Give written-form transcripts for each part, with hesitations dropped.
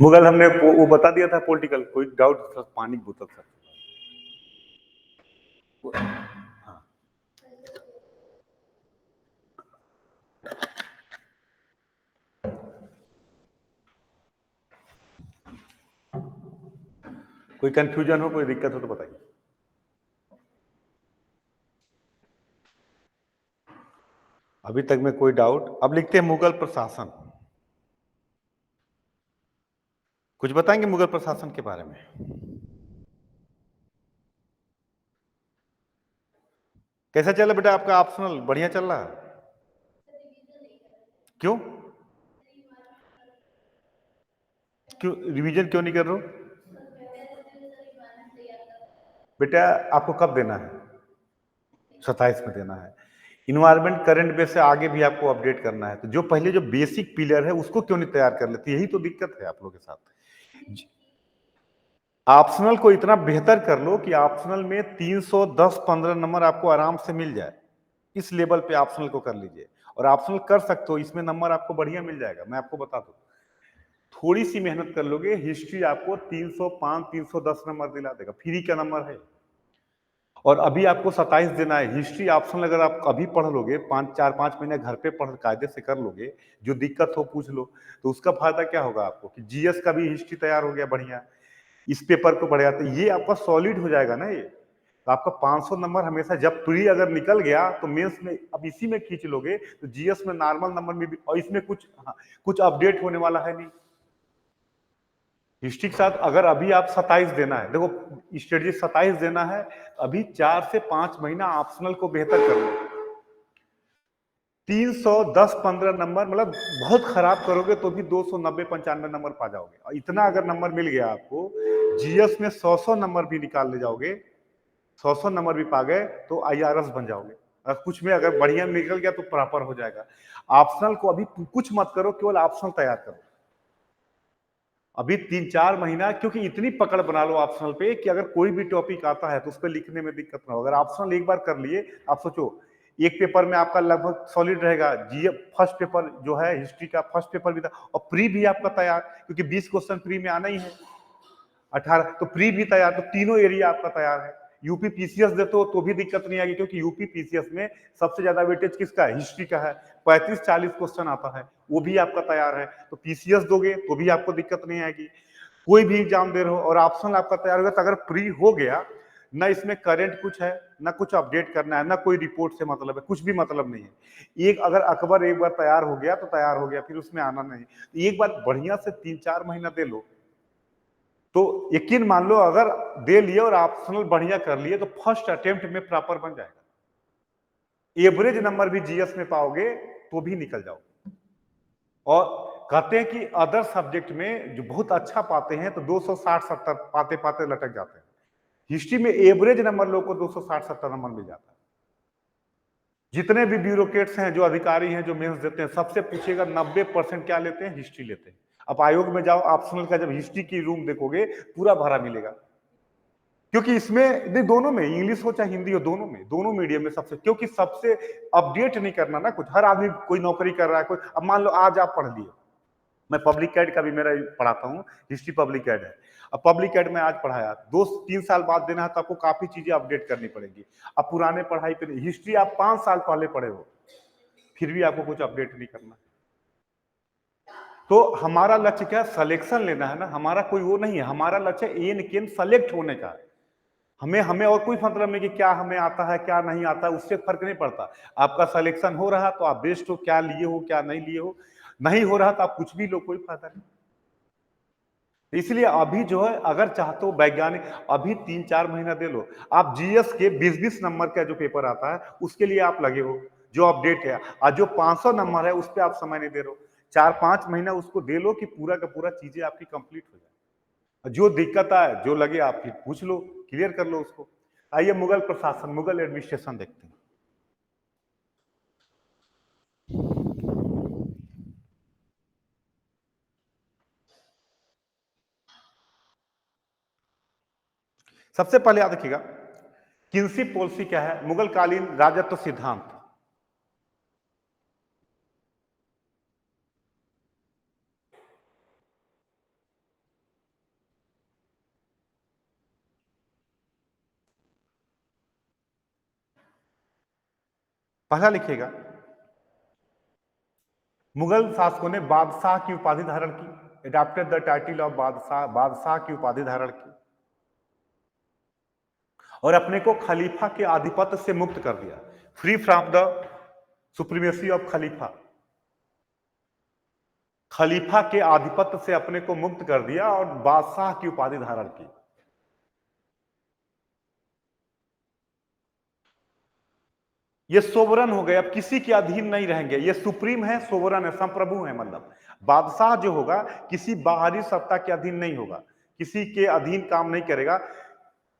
मुगल हमने वो बता दिया था पॉलिटिकल, कोई डाउट सर? पानी की बोतल सर। हाँ। कोई कंफ्यूजन हो, कोई दिक्कत हो तो बताइए। अभी तक में कोई डाउट? अब लिखते हैं मुगल प्रशासन। कुछ बताएंगे मुगल प्रशासन के बारे में? कैसा चल रहा बेटा आपका ऑप्शनल? बढ़िया चल रहा है? क्यों क्यों रिवीजन क्यों नहीं कर रहे हो बेटा? आपको कब देना है? 27 में देना है। इन्वायरमेंट करंट बेस से आगे भी आपको अपडेट करना है, तो जो पहले जो बेसिक पिलर है उसको क्यों नहीं तैयार कर लेते? यही तो दिक्कत है आप लोगों के साथ। ऑप्शनल को इतना बेहतर कर लो कि ऑप्शनल में 310-15 नंबर आपको आराम से मिल जाए। इस लेवल पे ऑप्शनल को कर लीजिए, और ऑप्शनल कर सकते हो, इसमें नंबर आपको बढ़िया मिल जाएगा। मैं आपको बता दूं, थोड़ी सी मेहनत कर लोगे, हिस्ट्री आपको 305-310 नंबर दिला देगा, फ्री का नंबर है। और अभी आपको 27 देना है। हिस्ट्री ऑप्शनल अगर आप अभी पढ़ लोगे, 4-5 महीने घर पे पढ़ कायदे से कर लोगे, जो दिक्कत हो पूछ लो, तो उसका फायदा क्या होगा आपको कि जीएस का भी हिस्ट्री तैयार हो गया बढ़िया, इस पेपर को बढ़िया, तो ये आपका सॉलिड हो जाएगा ना। ये तो आपका 500 नंबर हमेशा, जब प्री अगर निकल गया तो मेंस में अब इसी में खींच लोगे, तो जीएस में नॉर्मल नंबर में भी, और इसमें कुछ कुछ अपडेट होने वाला है नहीं। हिस्ट्री के साथ अगर अभी आप 27 देना है, देखो स्ट्रेटजी 27 देना है, अभी 4 से 5 महीना ऑप्शनल को बेहतर कर लो। 310-15 नंबर मतलब बहुत खराब करोगे तो भी 290-95 नंबर पा जाओगे, और इतना अगर नंबर मिल गया आपको, जीएस में 100 नंबर भी निकाल ले जाओगे, 100 नंबर भी पा गए तो आईआरएस बन जाओगे। और कुछ में अगर बढ़िया निकल गया तो प्रॉपर हो जाएगा। ऑप्शनल को अभी कुछ मत करो, केवल ऑप्शनल तैयार करो अभी 3-4 महीना, क्योंकि इतनी पकड़ बना लो ऑप्शनल पे कि अगर कोई भी टॉपिक आता है तो उस पर लिखने में दिक्कत ना हो। अगर ऑप्शनल एक बार कर लिए, आप सोचो एक पेपर में आपका लगभग सॉलिड रहेगा। जी फर्स्ट पेपर जो है हिस्ट्री का, फर्स्ट पेपर भी था, और प्री भी आपका तैयार, क्योंकि 20 क्वेश्चन प्री में आना ही है, 18 तो प्री भी तैयार, तो तीनों एरिया आपका तैयार है। यूपी पीसीएस देते हो तो भी दिक्कत नहीं आएगी, क्योंकि यूपी पीसीएस में सबसे ज्यादा वेटेज किसका है? हिस्ट्री का है। 35-40 क्वेश्चन आता है, वो भी आपका तैयार है। तो पीसीएस दोगे तो भी आपको दिक्कत नहीं आएगी। कोई भी एग्जाम दे रहे हो और ऑप्शनल आपका तैयार होगा, तो अगर प्री हो गया ना, इसमें करंट कुछ है ना, कुछ अपडेट करना है ना, कोई रिपोर्ट से मतलब है, कुछ भी मतलब नहीं है। एक अगर अकबर एक बार तैयार हो गया तो तैयार हो गया, फिर उसमें आना नहीं। एक बार बढ़िया से 3-4 महीना दे लो, तो यकीन मान लो अगर दे लिए और ऑप्शनल बढ़िया कर लिए, तो फर्स्ट अटेम्प्ट में प्रॉपर बन जाएगा। एवरेज नंबर भी जीएस में पाओगे तो भी निकल जाओगे। और कहते हैं कि अदर सब्जेक्ट में जो बहुत अच्छा पाते हैं तो 260-70 पाते पाते लटक जाते हैं। हिस्ट्री में एवरेज नंबर लोगों को 260-70 नंबर मिल जाता है। जितने भी ब्यूरोक्रेट्स हैं, जो अधिकारी हैं, जो मेंस देते हैं, सबसे पूछेगा 90% क्या लेते हैं? हिस्ट्री लेते हैं। अब आयोग में जाओ, ऑप्शनल का जब हिस्ट्री की रूम देखोगे, पूरा भरा मिलेगा, क्योंकि इसमें नहीं, दोनों में, इंग्लिश हो चाहे हिंदी हो, दोनों में, दोनों मीडियम में सबसे, क्योंकि सबसे अपडेट नहीं करना ना कुछ। हर आदमी कोई नौकरी कर रहा है, कोई, अब मान लो आज आप पढ़ लिए, मैं पब्लिक एड का भी मेरा पढ़ाता हूँ, हिस्ट्री पब्लिक एड है। अब पब्लिक एड में आज पढ़ाया, 2-3 साल बाद देना है तो आपको काफी चीजें अपडेट करनी पड़ेगी। अब पुराने पढ़ाई पे नहीं, हिस्ट्री आप 5 साल पहले पढ़े हो, फिर भी आपको कुछ अपडेट नहीं करना। तो हमारा लक्ष्य क्या? सिलेक्शन लेना है ना, हमारा कोई वो नहीं है, हमारा लक्ष्य एन केन सेलेक्ट होने का है। हमें हमें और कोई मतलब नहीं कि क्या हमें आता है क्या नहीं आता है, उससे फर्क नहीं पड़ता। आपका सिलेक्शन हो रहा तो आप बेस्ट हो, क्या लिए हो क्या नहीं लिए हो, नहीं हो रहा तो आप कुछ भी लो, कोई फायदा नहीं। इसलिए अभी जो है, अगर चाहते हो वैज्ञानिक, अभी 3-4 महीना दे लो। आप जीएस के 20-20 नंबर का जो पेपर आता है उसके लिए आप लगे हो, जो अपडेट है, और जो 500 नंबर है उस पर आप समय नहीं दे रहे हो। 4-5 महीना उसको दे लो कि पूरा का पूरा चीजें आपकी कंप्लीट हो जाए। जो दिक्कत आए, जो लगे, आप फिर पूछ लो, क्लियर कर लो उसको। आइए मुगल प्रशासन, मुगल एडमिनिस्ट्रेशन देखते हैं। सबसे पहले याद रखिएगा, किंसी पॉलिसी क्या है? मुगल कालीन राजत्व सिद्धांत। पहला लिखिएगा, मुगल शासकों ने बादशाह की उपाधि धारण की, एडॉप्टेड द टाइटल ऑफ बादशाह, बादशाह की उपाधि धारण की और अपने को खलीफा के आधिपत्य से मुक्त कर दिया, free from the supremacy of खलीफा, खलीफा के आधिपत्य से अपने को मुक्त कर दिया और बादशाह की उपाधि धारण की। ये सोवरन हो गए, अब किसी के अधीन नहीं रहेंगे, ये सुप्रीम है, सोवरन है, संप्रभु है। मतलब बादशाह जो होगा किसी बाहरी सत्ता के अधीन नहीं होगा, किसी के अधीन काम नहीं करेगा,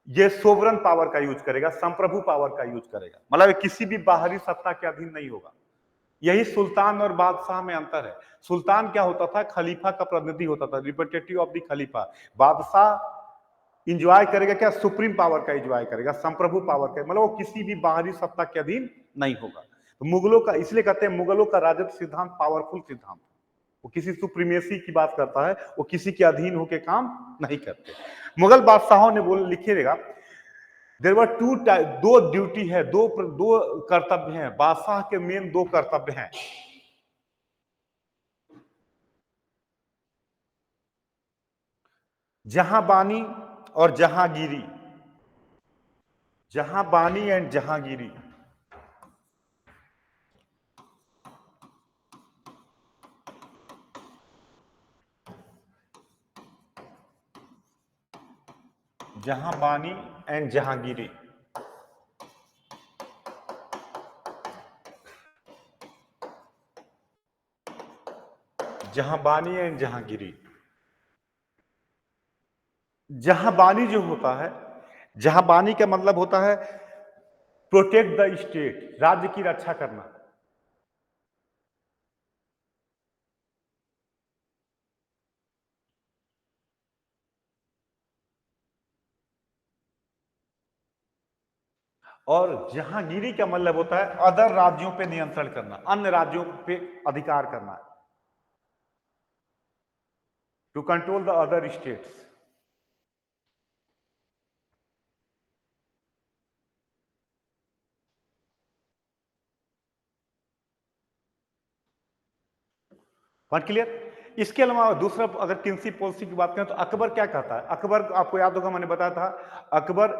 ये सोवरन पावर का यूज करेगा, संप्रभु पावर का यूज करेगा, मतलब किसी भी बाहरी सत्ता के अधीन नहीं होगा। यही सुल्तान और बादशाह में अंतर है। सुल्तान क्या होता था, खलीफा का प्रतिनिधि होता था, रिप्रेजेंटेटिव ऑफ द खलीफा। बादशाह इंजॉय करेगा क्या, सुप्रीम पावर का इंजॉय करेगा, संप्रभु पावर का, मतलब वो किसी भी बाहरी सत्ता के अधीन नहीं होगा। तो मुगलों का, इसलिए कहते हैं मुगलों का राजत्व सिद्धांत पावरफुल सिद्धांत, वो किसी सुप्रीमेसी की बात करता है, वो किसी के अधीन होकर काम नहीं करते। मुगल बादशाहों ने बोल लिखिएगा, देयर वर टू, दो ड्यूटी है, दो कर्तव्य हैं, बादशाह के मेन दो कर्तव्य हैं। जहां बानी और जहांगीरी, जहां बानी एंड जहांगीरी। जहां बानी एंड जहांगीरी, जहां बानी एंड जहांगीरी। जहां बानी जो होता है, जहां बानी का मतलब होता है प्रोटेक्ट द स्टेट, राज्य की रक्षा करना। और जहांगीरी का मतलब होता है अदर राज्यों पे नियंत्रण करना, अन्य राज्यों पे अधिकार करना, to control the other states. Point clear. इसके अलावा दूसरा, अगर किंसी पॉलिसी की बात करें तो अकबर क्या कहता है, अकबर आपको याद होगा, मैंने बताया था, अकबर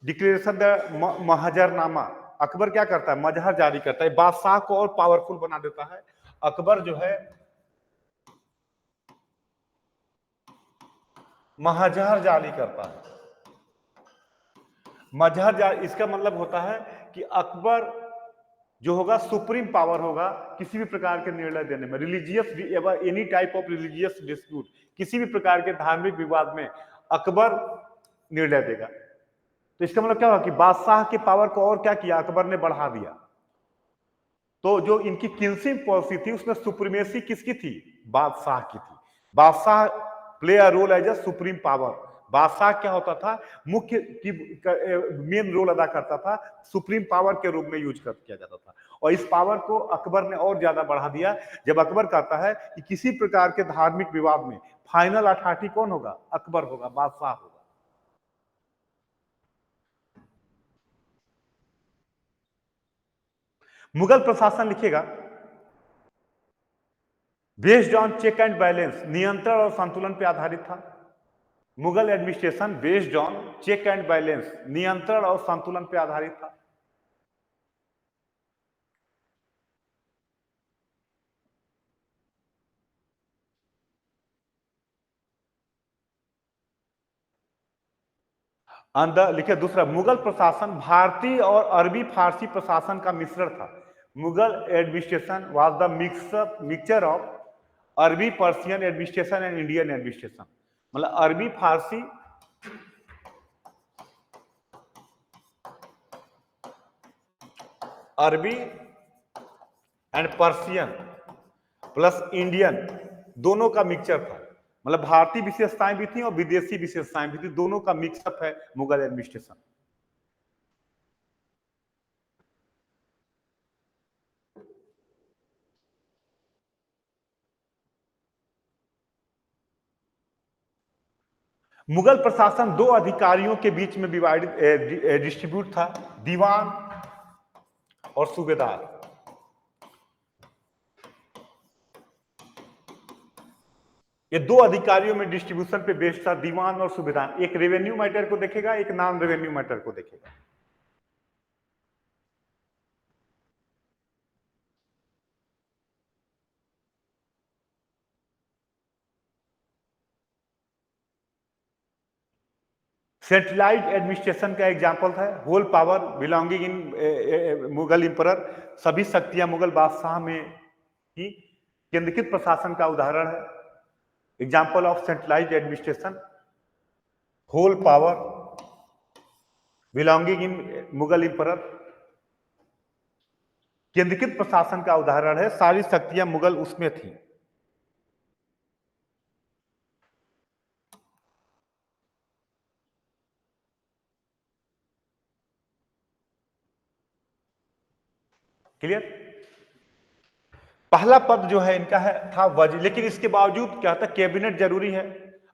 डिक्लेरेशन द महजरनामा, अकबर क्या करता है, मजहर जारी करता है, बादशाह को और पावरफुल बना देता है। अकबर जो है महजर जारी करता है। मजहर जारी, इसका मतलब होता है कि अकबर जो होगा सुप्रीम पावर होगा किसी भी प्रकार के निर्णय देने में, religious, any type of religious dispute, किसी भी प्रकार के धार्मिक विवाद में अकबर निर्णय देगा। तो इसका मतलब क्या हुआ कि बादशाह की पावर को और क्या किया, अकबर ने बढ़ा दिया। तो जो इनकी किल्सिंग पॉलिसी थी उसमें सुप्रीमेसी किसकी थी, बादशाह की थी। बादशाह play a role as a supreme power, बादशाह क्या होता था, मुख्य मेन रोल अदा करता था, सुप्रीम पावर के रूप में यूज किया जाता था। और इस पावर को अकबर ने और ज्यादा बढ़ा दिया, जब अकबर कहता है कि किसी प्रकार के धार्मिक विवाद में फाइनल अथॉरिटी कौन होगा, अकबर होगा, बादशाह होगा। मुगल प्रशासन लिखेगा, based on check and balance, नियंत्रण और संतुलन पर आधारित था। Mughal administration based on check and balance, नियंत्रण और संतुलन पर आधारित था। अंदर लिखे दूसरा, मुगल प्रशासन भारतीय और अरबी फारसी प्रशासन का मिश्रण था। Mughal administration was the mixture of अरबी Persian administration and Indian administration, मतलब अरबी फारसी, अरबी एंड पर्शियन प्लस इंडियन, दोनों का मिक्सचर था। मतलब भारतीय विशेषताएं भी थी और विदेशी विशेषताएं भी थी, दोनों का मिक्सअप है मुगल एडमिनिस्ट्रेशन। मुगल प्रशासन दो अधिकारियों के बीच में डिस्ट्रीब्यूट था, दीवान और सूबेदार। ये दो अधिकारियों में डिस्ट्रीब्यूशन पे बेस्ड था, दीवान और सूबेदार। एक रेवेन्यू मैटर को देखेगा, एक नॉन रेवेन्यू मैटर को देखेगा। सेंट्रलाइज्ड एडमिनिस्ट्रेशन का एग्जांपल था whole power belonging in Mughal इंपरर। सभी शक्तियां मुगल बादशाह में थी। केंद्रीकृत प्रशासन का उदाहरण है। Example of centralised administration, whole power belonging in Mughal emperor. केंद्रीकृत प्रशासन का उदाहरण है, सारी शक्तियां मुगल उसमें थी। क्लियर? पहला पद जो है इनका है था वजीर, लेकिन इसके बावजूद क्या था, कैबिनेट जरूरी है।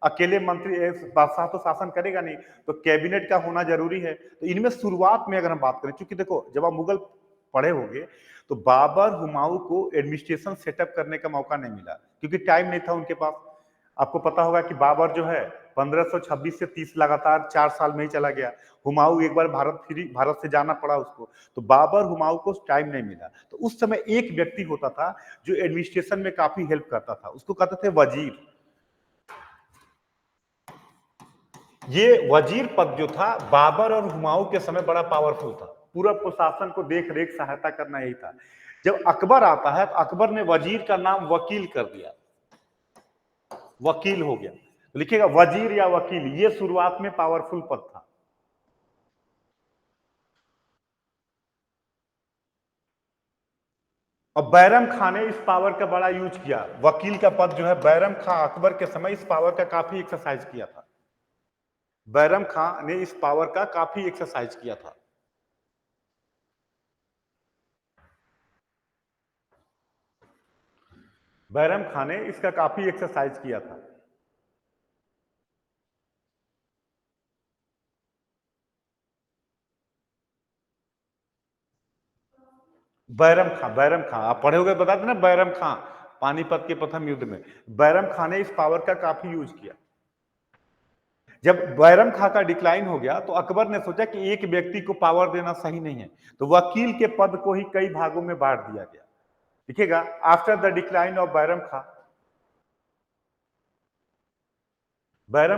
अकेले मंत्री बादशाह तो शासन करेगा नहीं, तो कैबिनेट का होना जरूरी है। तो इनमें शुरुआत में अगर हम बात करें, क्योंकि देखो जब आप मुगल पढ़े होंगे तो बाबर हुमायूं को एडमिनिस्ट्रेशन सेटअप करने का मौका नहीं मिला, क्योंकि टाइम नहीं था उनके पास। आपको पता होगा कि बाबर जो है 1526 से 30 लगातार 4 साल में ही चला गया। हुमायूं एक बार भारत से जाना पड़ा उसको, तो बाबर हुमायूं को टाइम नहीं मिला। तो उस समय एक व्यक्ति होता था जो एडमिनिस्ट्रेशन में काफी हेल्प करता था, उसको कहते थे वजीर। ये वजीर पद जो था बाबर और हुमायूं के समय बड़ा पावरफुल था। पूरा प्रशासन को देख रेख सहायता करना यही था। जब अकबर आता है तो अकबर ने वजीर का नाम वकील कर दिया, वकील हो गया। लिखिएगा वजीर या वकील, ये शुरुआत में पावरफुल पद था। और बैरम खान ने इस पावर का बड़ा यूज किया। वकील का पद जो है, बैरम खान अकबर के समय इस पावर का काफी एक्सरसाइज किया था। बैरम खान ने इस पावर का काफी एक्सरसाइज किया था। बैरम खान ने इसका काफी एक्सरसाइज किया था। बैरम खां आप पढ़े होगे, बताते ना, बैरम खां पानीपत के प्रथम युद्ध में बैरम खान ने इस पावर का काफी यूज किया। जब बैरम खां का डिक्लाइन हो गया तो अकबर ने सोचा कि एक व्यक्ति को पावर देना सही नहीं है, तो वकील के पद को ही कई भागों में बांट दिया गया। देखिएगा after the decline of Bairam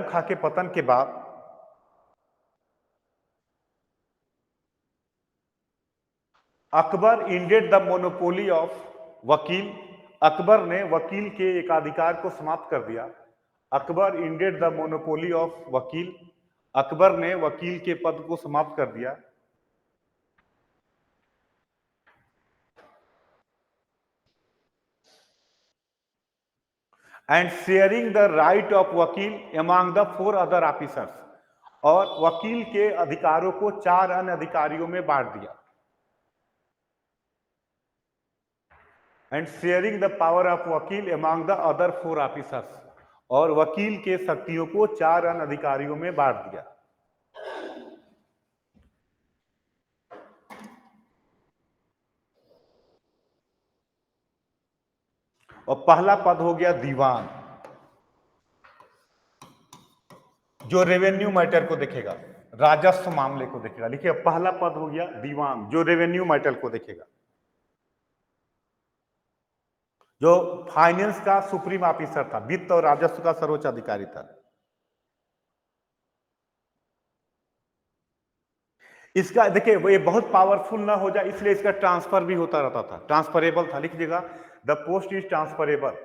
Khan के पतन के बाद Akbar ended the monopoly of वकील। अकबर ने वकील के एकाधिकार को समाप्त कर दिया। Akbar ended the monopoly of वकील। अकबर ने वकील के पद को समाप्त कर दिया। And sharing the right of वकील अमंग द 4 अदर ऑफिसर्स। और वकील के अधिकारों को 4 अन्य अधिकारियों में बांट दिया। And sharing the power of वकील अमंग द अदर 4 ऑफिसर्स। और वकील के शक्तियों को 4 अन्य अधिकारियों में बांट दिया। और पहला पद हो गया दीवान, जो रेवेन्यू मैटर को देखेगा, राजस्व मामले को देखेगा। लिखिए पहला पद हो गया दीवान, जो रेवेन्यू मैटर को देखेगा, जो फाइनेंस का सुप्रीम ऑफिसर था, वित्त और राजस्व का सर्वोच्च अधिकारी था। इसका देखिए ये बहुत पावरफुल ना हो जाए, इसलिए इसका ट्रांसफर भी होता रहता था, ट्रांसफरेबल था। लिख दीजिएगा the post is transferable.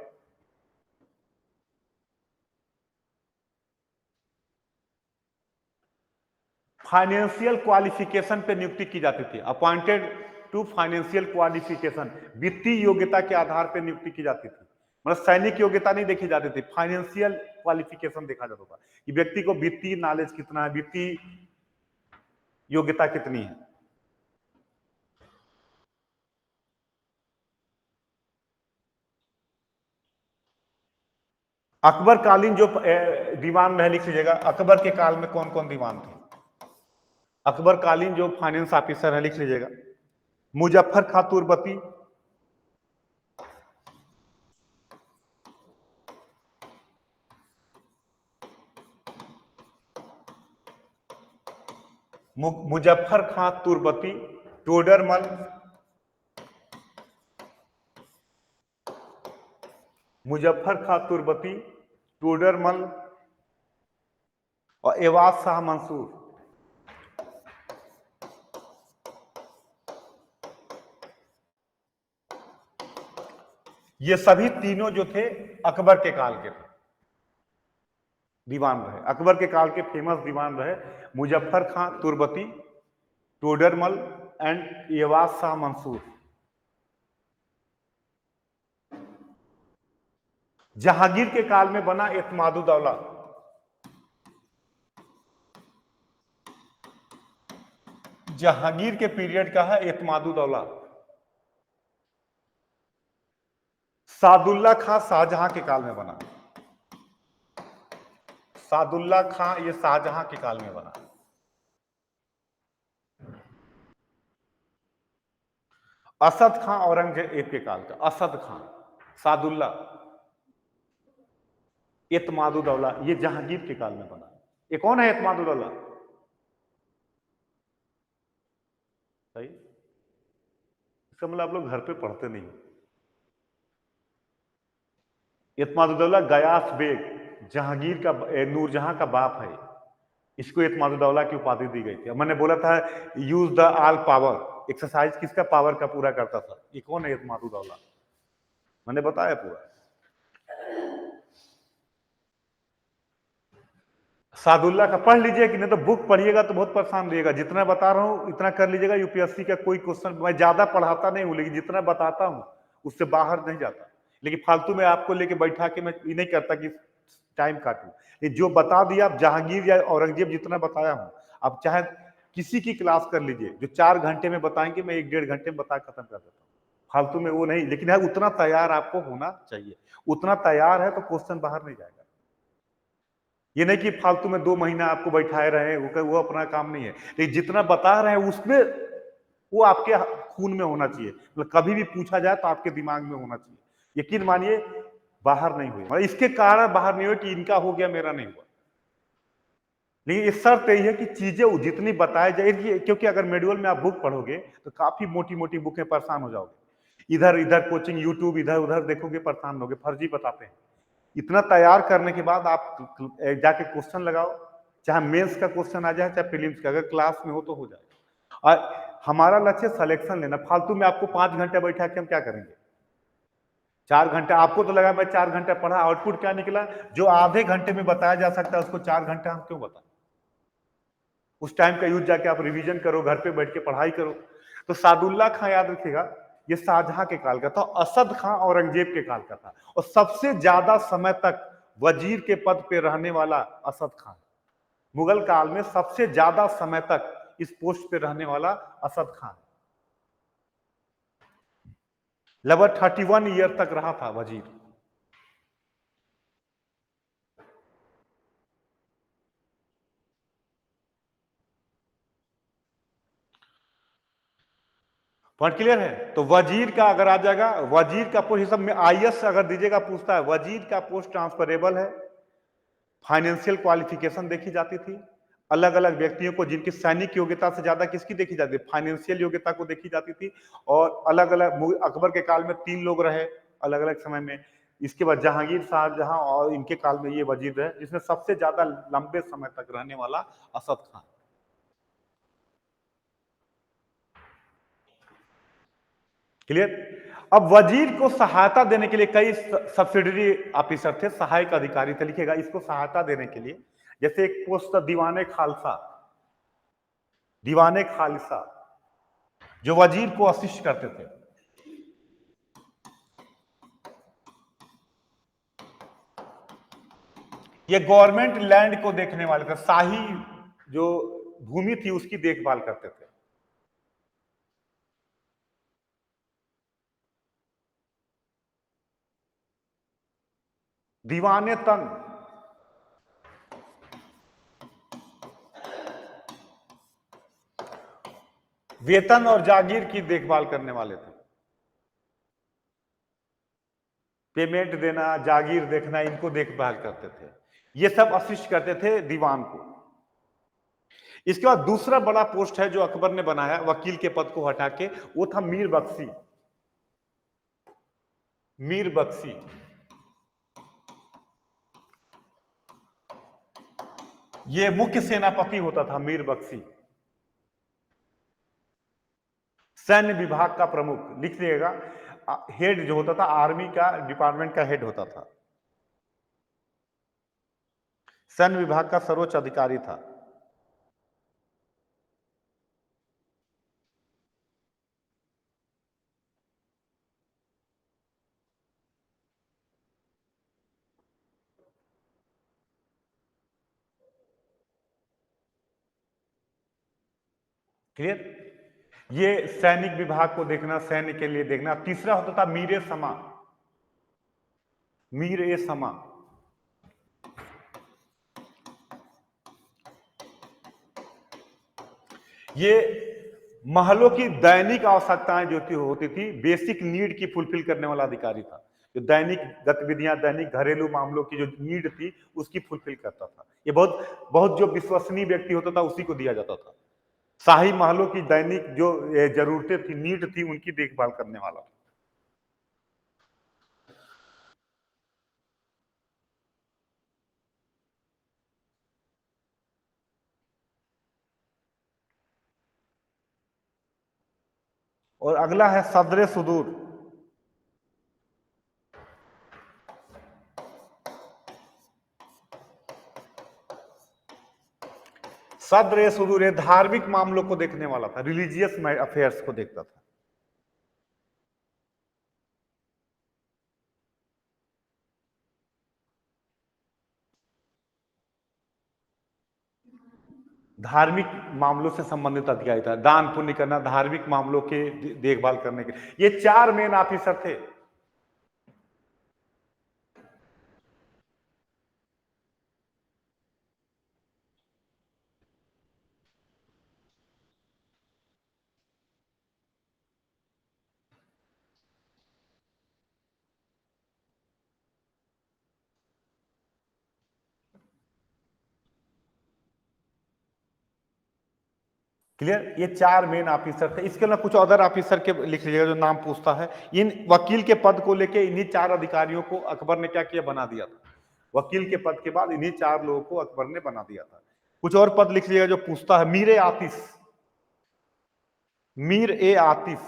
Financial qualification पे नियुक्ति की जाती थी, अपॉइंटेड टू फाइनेंशियल क्वालिफिकेशन, वित्तीय योग्यता के आधार पर नियुक्ति की जाती थी। मतलब सैनिक योग्यता नहीं देखी जाती थी, फाइनेंशियल क्वालिफिकेशन देखा जाता था कि व्यक्ति को वित्तीय नॉलेज कितना है, वित्तीय योग्यता कितनी है। अकबर कालीन जो दीवान रहे, लिख लीजिएगा अकबर के काल में कौन कौन दीवान थे। अकबर कालीन जो फाइनेंस ऑफिसर है, लिख लीजिएगा मुजफ्फर खां तुर्बती, मुजफ्फर खां तुर्बती, टोडरमल, मुजफ्फर खां तुर्बती, टोडरमल और एवाज शाह मंसूर। ये सभी तीनों जो थे अकबर के काल के थे, दीवान रहे, अकबर के काल के फेमस दीवान रहे मुजफ्फर खां तुर्बती, टोडरमल एंड एवाज शाह मंसूर। जहांगीर के काल में बना एतमादुद्दौला, जहांगीर के पीरियड का है एतमादुद्दौला। सादुल्ला खां शाहजहां के काल में बना, सादुल्ला खां ये शाहजहां के काल में बना। असद खां औरंगजेब के काल का, असद खां, सादुल्ला, एतमादुद्दौला ये जहांगीर के काल में बना। ये कौन है एतमादुद्दौला? सही, इसका मतलब आप लोग घर पे पढ़ते नहीं। एतमादुद्दौला गयास बेग, जहांगीर का, नूरजहां का बाप है। इसको एतमादुद्दौला की उपाधि दी गई थी। मैंने बोला था use the all power, exercise किसका पावर का पूरा करता था? ये कौन है एतमादुद्दौला? मैंने बताया पूरा। सादुल्ला का पढ़ लीजिए, कि नहीं तो बुक पढ़िएगा तो बहुत परेशान रहिएगा। जितना बता रहा हूं इतना कर लीजिएगा। यूपीएससी का कोई क्वेश्चन मैं ज्यादा पढ़ाता नहीं हूं, लेकिन जितना बताता हूं उससे बाहर नहीं जाता। लेकिन फालतू में आपको लेके बैठा के मैं ये नहीं करता कि टाइम काटूं। लेकिन जो बता दिया, आप जहांगीर या औरंगजेब जितना बताया हूं, आप चाहे किसी की क्लास कर लीजिए, जो 4 घंटे में बताएंगे मैं 1 डेढ़ घंटे में बता खत्म कर देता हूँ। फालतू में वो नहीं, लेकिन है उतना तैयार आपको होना चाहिए। उतना तैयार है तो क्वेश्चन बाहर नहीं जाएगा। ये नहीं कि फालतू में 2 महीना आपको बैठाए रहे, वो अपना काम नहीं है। लेकिन जितना बता रहे हैं उसमें वो आपके खून में होना चाहिए, मतलब कभी भी पूछा जाए तो आपके दिमाग में होना चाहिए। यकीन मानिए बाहर नहीं हुए, मतलब इसके कारण बाहर नहीं हुए कि इनका हो गया मेरा नहीं हुआ। लेकिन ये शर्त यही है कि चीजें जितनी बताई जाए, क्योंकि अगर मेड्यूल में आप बुक पढ़ोगे तो काफी मोटी मोटी बुकें, परेशान हो जाओगे। इधर इधर कोचिंग, यूट्यूब इधर उधर देखोगे, परेशान होगे, फर्जी बताते हैं। इतना तैयार करने के बाद आप जाके क्वेश्चन लगाओ, चाहे मेंस का क्वेश्चन आ जाए चाहे प्रीलिम्स का, अगर क्लास में हो तो हो जाए। और हमारा लक्ष्य सिलेक्शन लेना। फालतू में आपको 5 घंटे बैठा के हम क्या करेंगे? 4 घंटे आपको तो लगा मैं 4 घंटे पढ़ा, आउटपुट क्या निकला? जो आधे घंटे में बताया जा सकता है उसको 4 घंटे हम क्यों बताएं? उस टाइम का यूज जाके आप रिवीजन करो, घर पे बैठ के पढ़ाई करो। तो सादुल्ला खां याद रखिएगा, ये शाहजहां के काल का था। असद खां औरंगजेब के काल का था। और सबसे ज्यादा समय तक वजीर के पद पे रहने वाला असद खान, मुगल काल में सबसे ज्यादा समय तक इस पोस्ट पे रहने वाला असद खान, लगभग 31 ईयर तक रहा था वजीर। पॉइंट क्लियर है? तो वजीर का अगर आ जाएगा, वजीर का पोस्ट, सब में आईएएस अगर दीजिएगा पूछता है, वजीर का पोस्ट ट्रांसफरेबल है। फाइनेंशियल क्वालिफिकेशन देखी जाती थी। अलग अलग व्यक्तियों को जिनकी सैनिक योग्यता से ज्यादा किसकी देखी जाती थी? फाइनेंशियल योग्यता को देखी जाती थी। और अलग अलग, अकबर के काल में 3 लोग रहे अलग अलग समय में। इसके बाद जहांगीर, शाहजहां और इनके काल में ये वजीर रहे, जिसमें सबसे ज्यादा लंबे समय तक रहने वाला असद खान। क्लियर? अब वजीर को सहायता देने के लिए कई सब्सिडरी ऑफिसर थे, सहायक अधिकारी थे, लिखिएगा इसको सहायता देने के लिए। जैसे एक पोस्ट था दीवाने खालसा, दीवाने खालसा जो वजीर को असिस्ट करते थे। ये गवर्नमेंट लैंड को देखने वाले थे, शाही जो भूमि थी उसकी देखभाल करते थे। दीवाने तन, वेतन और जागीर की देखभाल करने वाले थे। पेमेंट देना, जागीर देखना, इनको देखभाल करते थे। ये सब असिस्ट करते थे दीवान को। इसके बाद दूसरा बड़ा पोस्ट है जो अकबर ने बनाया वकील के पद को हटा के, वो था मीर बख्शी। मीर बख्शी ये मुख्य सेनापति होता था, मीर बख्शी। सैन्य विभाग का प्रमुख, लिख लीजिएगा। हेड जो होता था आर्मी का डिपार्टमेंट का हेड होता था। सैन्य विभाग का सर्वोच्च अधिकारी था। क्लियर। ये सैनिक विभाग को देखना, सैन्य के लिए देखना। तीसरा होता था मीर ए समा। मीर ए समा ये महलों की दैनिक आवश्यकताएं जो थी होती थी, बेसिक नीड की फुलफिल करने वाला अधिकारी था। जो दैनिक गतिविधियां, दैनिक घरेलू मामलों की जो नीड थी उसकी फुलफिल करता था। ये बहुत बहुत जो विश्वसनीय व्यक्ति होता था उसी को दिया जाता था। शाही महलों की दैनिक जो जरूरतें थी, नीड थी, उनकी देखभाल करने वाला। और अगला है सदरे सुदूर। सदर सुदूर ये धार्मिक मामलों को देखने वाला था, रिलीजियस अफेयर्स को देखता था। धार्मिक मामलों से संबंधित अधिकारी था, दान पुण्य करना, धार्मिक मामलों के देखभाल करने के। ये चार मेन ऑफिसर थे। क्लियर। ये चार मेन ऑफिसर थे। इसके अलावा कुछ अदर ऑफिसर के लिख लीजिएगा जो नाम पूछता है। इन वकील के पद को लेके इन्हीं चार अधिकारियों को अकबर ने क्या किया, बना दिया था। वकील के पद के बाद इन्हीं चार लोगों को अकबर ने बना दिया था। कुछ और पद लिख लीजिएगा जो पूछता है। मीर ए आतिश। मीर ए आतिश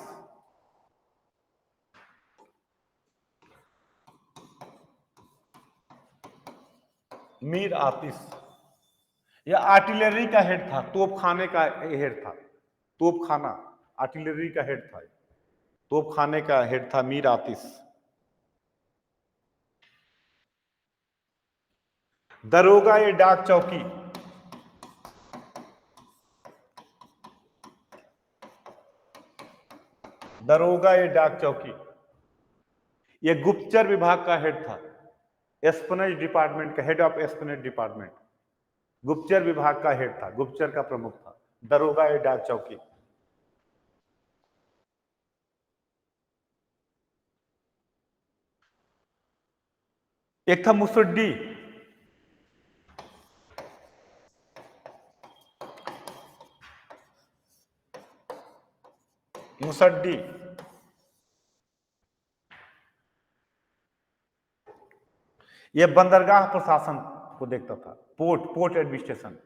मीर आतिश यह आर्टिलरी का हेड था, तोप खाने का हेड था। तोप खाना, आर्टिलरी का हेड था। तोप खाने का हेड था मीर आतिश। दरोगा ये डाक चौकी। दरोगा ये डाक चौकी ये गुप्तचर विभाग का हेड था। एस्पनेज डिपार्टमेंट का हेड ऑफ एस्पनेज डिपार्टमेंट। गुप्तचर विभाग का हेड था, गुप्तचर का प्रमुख था। दरोगा ये डाक चौकी। एक था मुसड्डी। मुसड्डी ये बंदरगाह प्रशासन को देखता था, पोर्ट पोर्ट एडमिनिस्ट्रेशन।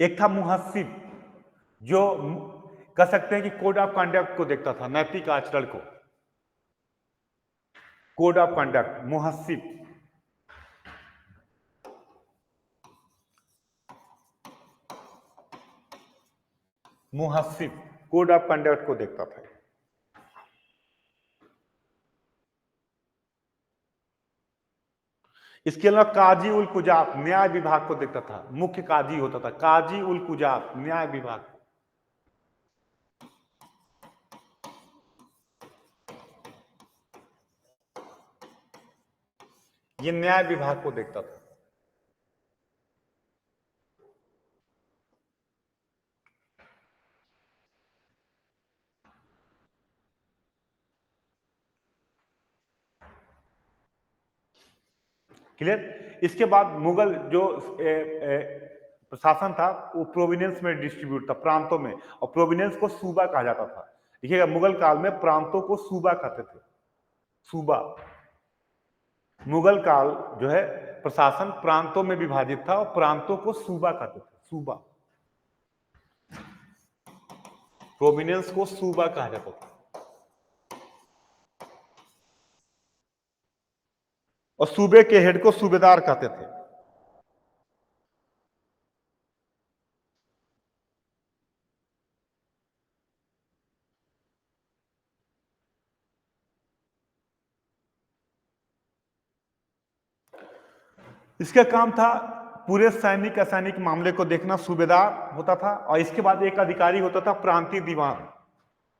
एक था मुहस्सिब जो कह सकते हैं कि कोड ऑफ कंडक्ट को देखता था, नैतिक आचरण को। कोड ऑफ कंडक्ट, मुहस्सिब। मुहस्सिब कोड ऑफ कंडक्ट को देखता था। इसके अलावा काजी उल कुजात न्याय विभाग को देखता था। मुख्य काजी होता था काजी उल कुजात, न्याय विभाग। ये न्याय विभाग को देखता था। क्लियर। इसके बाद मुगल जो प्रशासन था वो प्रोविनेंस में डिस्ट्रीब्यूट था, प्रांतों में, और प्रोविनेंस को सूबा कहा जाता था। देखिएगा मुगल काल में प्रांतों को सूबा कहते थे, सूबा। मुगल काल जो है प्रशासन प्रांतों में विभाजित था और प्रांतों को सूबा कहते थे, सूबा। प्रोविनेंस को सूबा कहा जाता था और सूबे के हेड को सूबेदार कहते थे। इसका काम था पूरे सैनिक असैनिक मामले को देखना, सूबेदार होता था। और इसके बाद एक अधिकारी होता था प्रांतीय दीवान।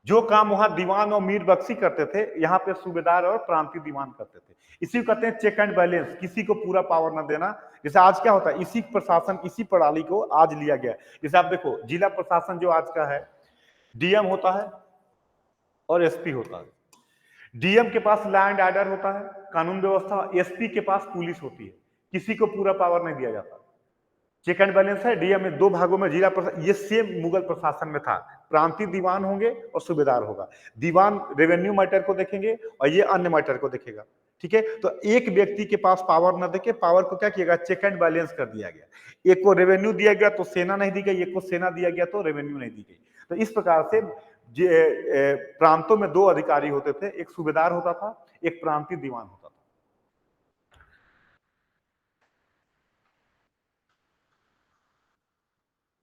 जो काम वहां दीवान और मीर बख्शी करते थे, यहाँ पे सूबेदार और प्रांतीय दीवान करते थे। इसी को कहते हैं चेक एंड बैलेंस, किसी को पूरा पावर न देना। जैसे आज क्या होता है, इसी प्रशासन, इसी प्रणाली को आज लिया गया। जैसे आप देखो जिला प्रशासन जो आज का है, डीएम होता है और एसपी होता है। डीएम के पास लैंड ऑर्डर होता है, कानून व्यवस्था। एसपी के पास पुलिस होती है। किसी को पूरा पावर नहीं दिया जाता। चेक एंड बैलेंस है। डीएम में दो भागों में जिला प्रशासन, ये सेम मुगल प्रशासन में था। प्रांतीय दीवान होंगे और सूबेदार होगा। दीवान रेवेन्यू मैटर को देखेंगे और ये अन्य मैटर को देखेगा। ठीक है, तो एक व्यक्ति के पास पावर न देके पावर को क्या किया गया, चेक एंड बैलेंस कर दिया गया। एक को रेवेन्यू दिया गया तो सेना नहीं दी गई, एक को सेना दिया गया तो रेवेन्यू नहीं दी गई। तो इस प्रकार से प्रांतों में दो अधिकारी होते थे, एक सूबेदार होता था, एक प्रांतीय दीवान होता था।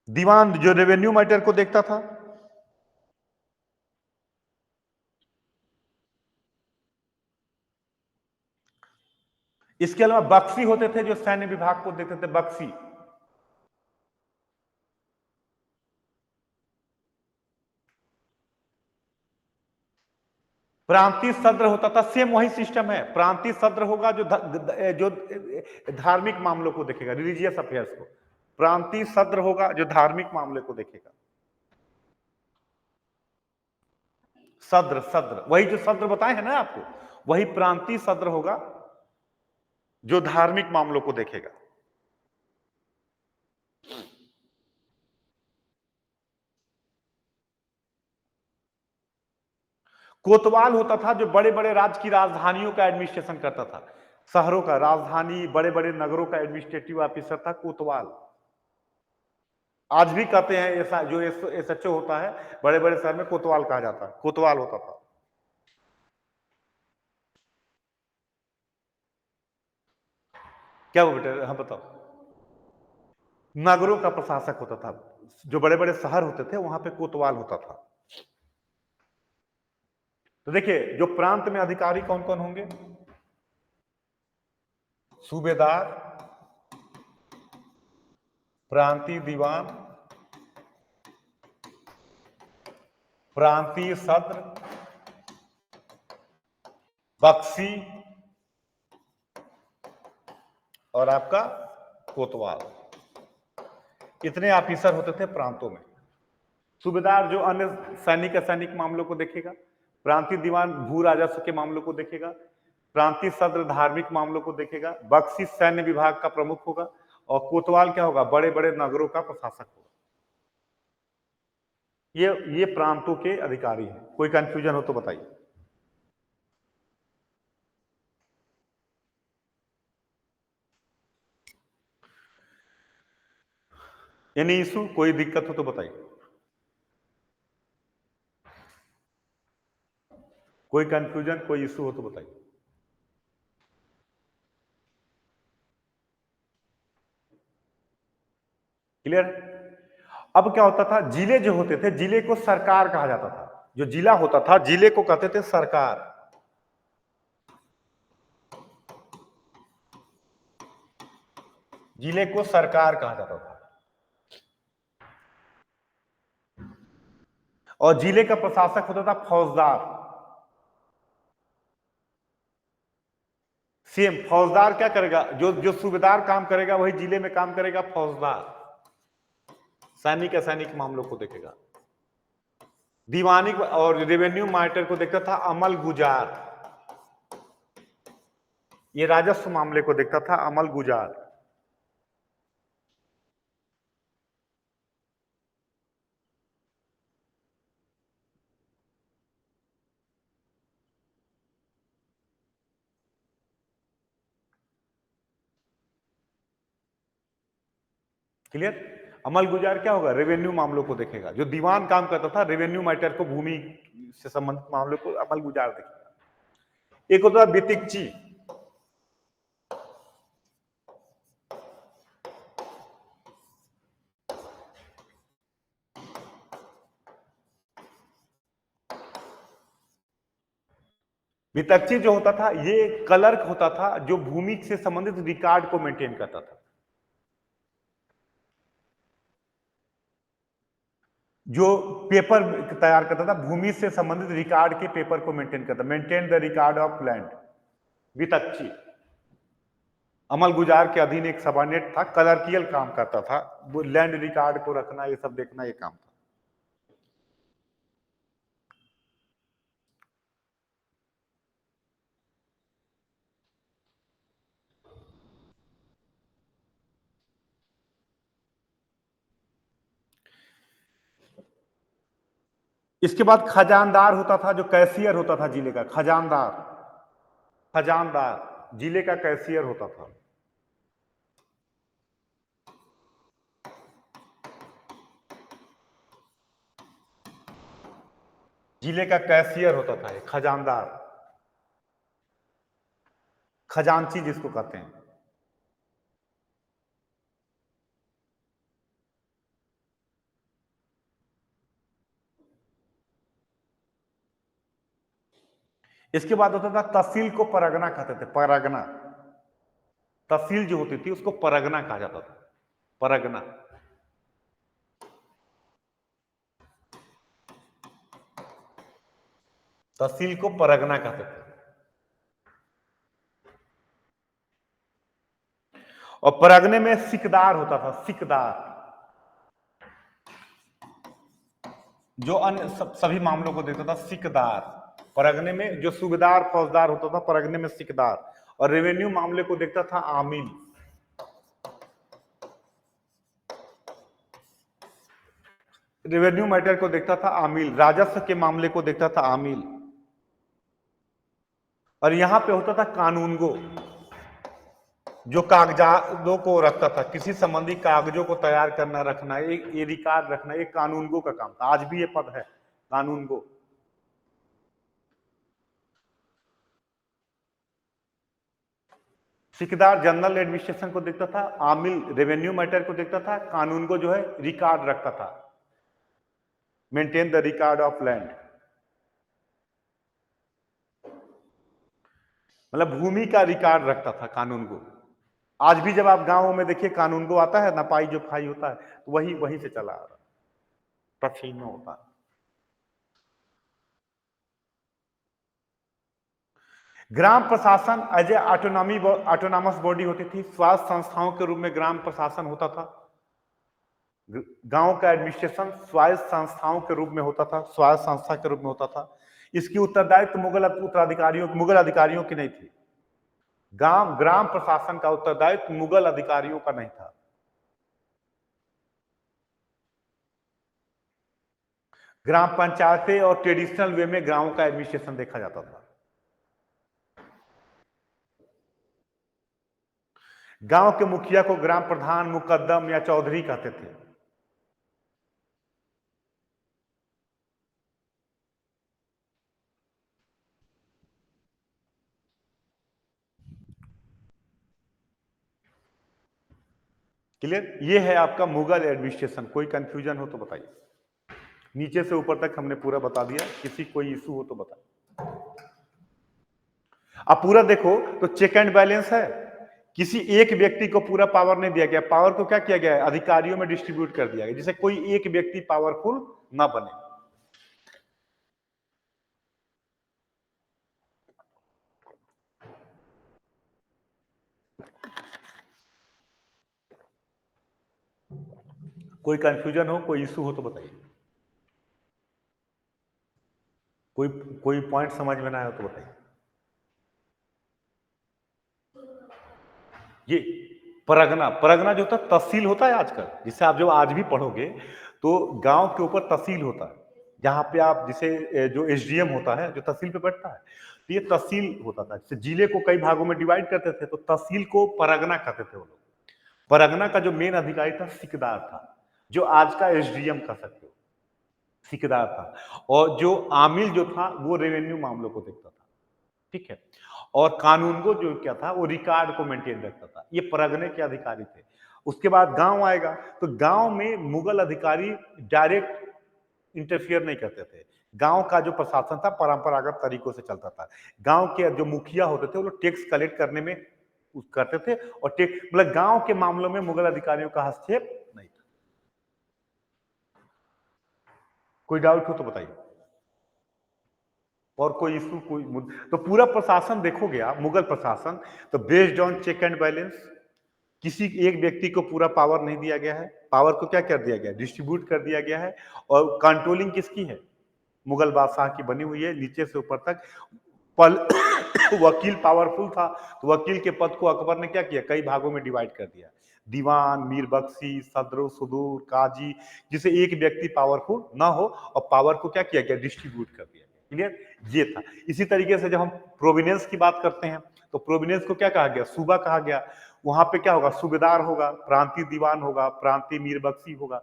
दीवान जो रेवेन्यू मैटर को देखता था, इसके अलावा बख्शी होते थे जो सैन्य विभाग को देखते थे, बख्शी। प्रांतीय सद्र होता था, सेम वही सिस्टम है। प्रांतीय सद्र होगा जो धार्मिक मामलों को देखेगा, रिलीजियस अफेयर्स को। प्रांतीय सद्र होगा जो धार्मिक मामले को देखेगा। सद्र, सद्र वही जो सद्र बताए हैं ना आपको, वही प्रांतीय सद्र होगा जो धार्मिक मामलों को देखेगा। कोतवाल होता था जो बड़े बड़े राज्य की राजधानियों का एडमिनिस्ट्रेशन करता था, शहरों का, राजधानी, बड़े बड़े नगरों का एडमिनिस्ट्रेटिव ऑफिसर था कोतवाल। आज भी कहते हैं ऐसा, जो एसएचओ होता है बड़े बड़े शहर में, कोतवाल कहा जाता है, कोतवाल होता था। क्या वो बेटे, हाँ बताओ। नगरों का प्रशासक होता था, जो बड़े बड़े शहर होते थे वहां पे कोतवाल होता था। तो देखिए जो प्रांत में अधिकारी कौन कौन होंगे, सूबेदार, प्रांतीय दीवान, प्रांतीय सद्र, बख्शी और आपका कोतवाल। इतने ऑफिसर होते थे प्रांतों में। सूबेदार जो अन्य सैनिक असैनिक मामलों को देखेगा, प्रांतीय दीवान भू राजस्व के मामलों को देखेगा, प्रांतीय सद्र धार्मिक मामलों को देखेगा, बख्शी सैन्य विभाग का प्रमुख होगा, और कोतवाल क्या होगा, बड़े बड़े नगरों का प्रशासक होगा। ये प्रांतों के अधिकारी हैं। कोई कंफ्यूजन हो तो बताइए। एनी इशू, कोई दिक्कत हो तो बताइए। कोई कंफ्यूजन, कोई इशू हो तो बताइए। क्लियर। अब क्या होता था, जिले जो होते थे, जिले को सरकार कहा जाता था। जो जिला होता था, जिले को कहते थे सरकार। जिले को सरकार कहा जाता था। और जिले का प्रशासक होता था फौजदार। सेम फौजदार क्या करेगा, जो जो सूबेदार काम करेगा वही जिले में काम करेगा फौजदार। सैनिक असैनिक मामलों को देखेगा। दीवानी और रेवेन्यू मैटर को देखता था अमल गुजार, ये राजस्व मामले को देखता था अमल गुजार। क्लियर। अमल गुजार क्या होगा, रेवेन्यू मामलों को देखेगा। जो दीवान काम करता था रेवेन्यू मैटर को, भूमि से संबंधित मामलों को अमल गुजार देखेगा। एक होता है बितिकची, बितकची जो होता था ये क्लर्क होता था जो भूमि से संबंधित रिकॉर्ड को मेंटेन करता था। जो पेपर तैयार करता था, भूमि से संबंधित रिकॉर्ड के पेपर को मेंटेन करता, maintain the record of land, बितकची। अमल गुजार के अधीन एक सबॉर्डिनेट था, क्लर्कियल काम करता था, वो लैंड रिकॉर्ड को रखना, ये सब देखना, ये काम था। इसके बाद खजानदार होता था, जो कैशियर होता था जिले का, खजानदार। खजानदार जिले का कैशियर होता था। जिले का कैशियर होता था ये खजानदार, खजांची जिसको कहते हैं। इसके बाद होता था तहसील को परगना कहते थे, परगना। तहसील जो होती थी उसको परगना कहा जाता था, परगना। तहसील को परगना कहते थे। और परगने में सिकदार होता था, सिकदार, जो अन्य सभी मामलों को देखता था, सिकदार। परगने में जो सूबेदार फौजदार होता था, परगने में सिकदार। और रेवेन्यू मामले को देखता था आमिल। रेवेन्यू मैटर को देखता था आमिल, राजस्व के मामले को देखता था आमिल। और यहां पे होता था कानूनगो, जो कागजातों को रखता था, किसी संबंधी कागजों को तैयार करना, रखना, ये रिकॉर्ड रखना, ये कानूनगो का काम था। आज भी ये पद है, कानूनगो। ठेकेदार जनरल एडमिनिस्ट्रेशन को देखता था, आमिल रेवेन्यू मैटर को देखता था, कानूनगो जो है रिकॉर्ड रखता था, maintain the record of land. मतलब भूमि का रिकॉर्ड रखता था कानूनगो। आज भी जब आप गांवों में देखिए कानूनगो आता है, नपाई जो फाई होता है, तो वहीं से चला आ रहा, पश्चिम में होता है। ग्राम प्रशासन एज ए ऑटोनॉमस बॉडी होती थी, स्वास्थ्य संस्थाओं के रूप में ग्राम प्रशासन होता था। गांव का एडमिनिस्ट्रेशन स्वायत्त संस्थाओं के रूप में होता था, स्वायत्त संस्था के रूप में होता था। इसकी उत्तरदायित्व मुगल अधिकारियों की नहीं थी। ग्राम प्रशासन का उत्तरदायित्व मुगल अधिकारियों का नहीं था। ग्राम पंचायतें और ट्रेडिशनल वे में गांवों का एडमिनिस्ट्रेशन देखा जाता था। गांव के मुखिया को ग्राम प्रधान, मुकद्दम या चौधरी कहते थे। क्लियर। ये है आपका मुगल एडमिनिस्ट्रेशन। कोई कंफ्यूजन हो तो बताइए। नीचे से ऊपर तक हमने पूरा बता दिया, किसी कोई इशू हो तो बताइए। अब पूरा देखो तो चेक एंड बैलेंस है। किसी एक व्यक्ति को पूरा पावर नहीं दिया गया, पावर को क्या किया गया है, अधिकारियों में डिस्ट्रीब्यूट कर दिया गया, जिससे कोई एक व्यक्ति पावरफुल ना बने। कोई कंफ्यूजन हो, कोई इशू हो तो बताइए। कोई कोई पॉइंट समझ में ना आए हो तो बताइए। ये परगना, परगना जो होता है तहसील होता है आजकल, जिसे आप जो आज भी पढ़ोगे तो गांव के ऊपर तहसील होता है, जहां पे आप जिसे जो एसडीएम होता है जो तहसील पे बैठता है, तो ये तहसील होता था। जैसे जिले को कई भागों में डिवाइड करते थे तो तहसील को परगना कहते थे वो लोग। परगना का जो मेन अधिकारी था सिकदार था, जो आज का एसडीएम कह सकते हो, सिकदार था। और जो आमिल जो था वो रेवेन्यू मामलों को देखता था, ठीक है। और कानून को जो क्या था वो रिकॉर्ड को मेंटेन रखता था। ये परगने के अधिकारी थे। उसके बाद गांव आएगा, तो गांव में मुगल अधिकारी डायरेक्ट इंटरफियर नहीं करते थे। गांव का जो प्रशासन था परंपरागत तरीकों से चलता था। गांव के जो मुखिया होते थे वो लोग टैक्स कलेक्ट करने में करते थे, और टैक्स मतलब गांव के मामलों में मुगल अधिकारियों का हस्तक्षेप नहीं था। कोई डाउट हो तो बताइए, और कोई इशू कोई तो पूरा प्रशासन देखोगे आप, मुगल प्रशासन तो based on check and balance. किसी एक व्यक्ति को पूरा पावर नहीं दिया गया है, पावर को क्या कर दिया गया, डिस्ट्रीब्यूट कर दिया गया है। और कंट्रोलिंग किसकी है, मुगल बादशाह की बनी हुई है, नीचे से ऊपर तक। पल वकील पावरफुल था, तो वकील के पद को अकबर ने क्या किया, कई भागों में डिवाइड कर दिया। दीवान, मीर बख्शी, सदर सुदूर, काजी, जिसे एक व्यक्ति पावरफुल ना हो, और पावर को क्या किया गया, डिस्ट्रीब्यूट कर दिया गया। क्लियर, ये था। इसी तरीके से जब हम प्रोविनेंस की बात करते हैं तो प्रोविनेंस को क्या कहा गया, सूबा कहा गया। वहां पे क्या होगा, सूबेदार होगा, प्रांतीय दीवान होगा, प्रांतीय मीर बख्शी होगा,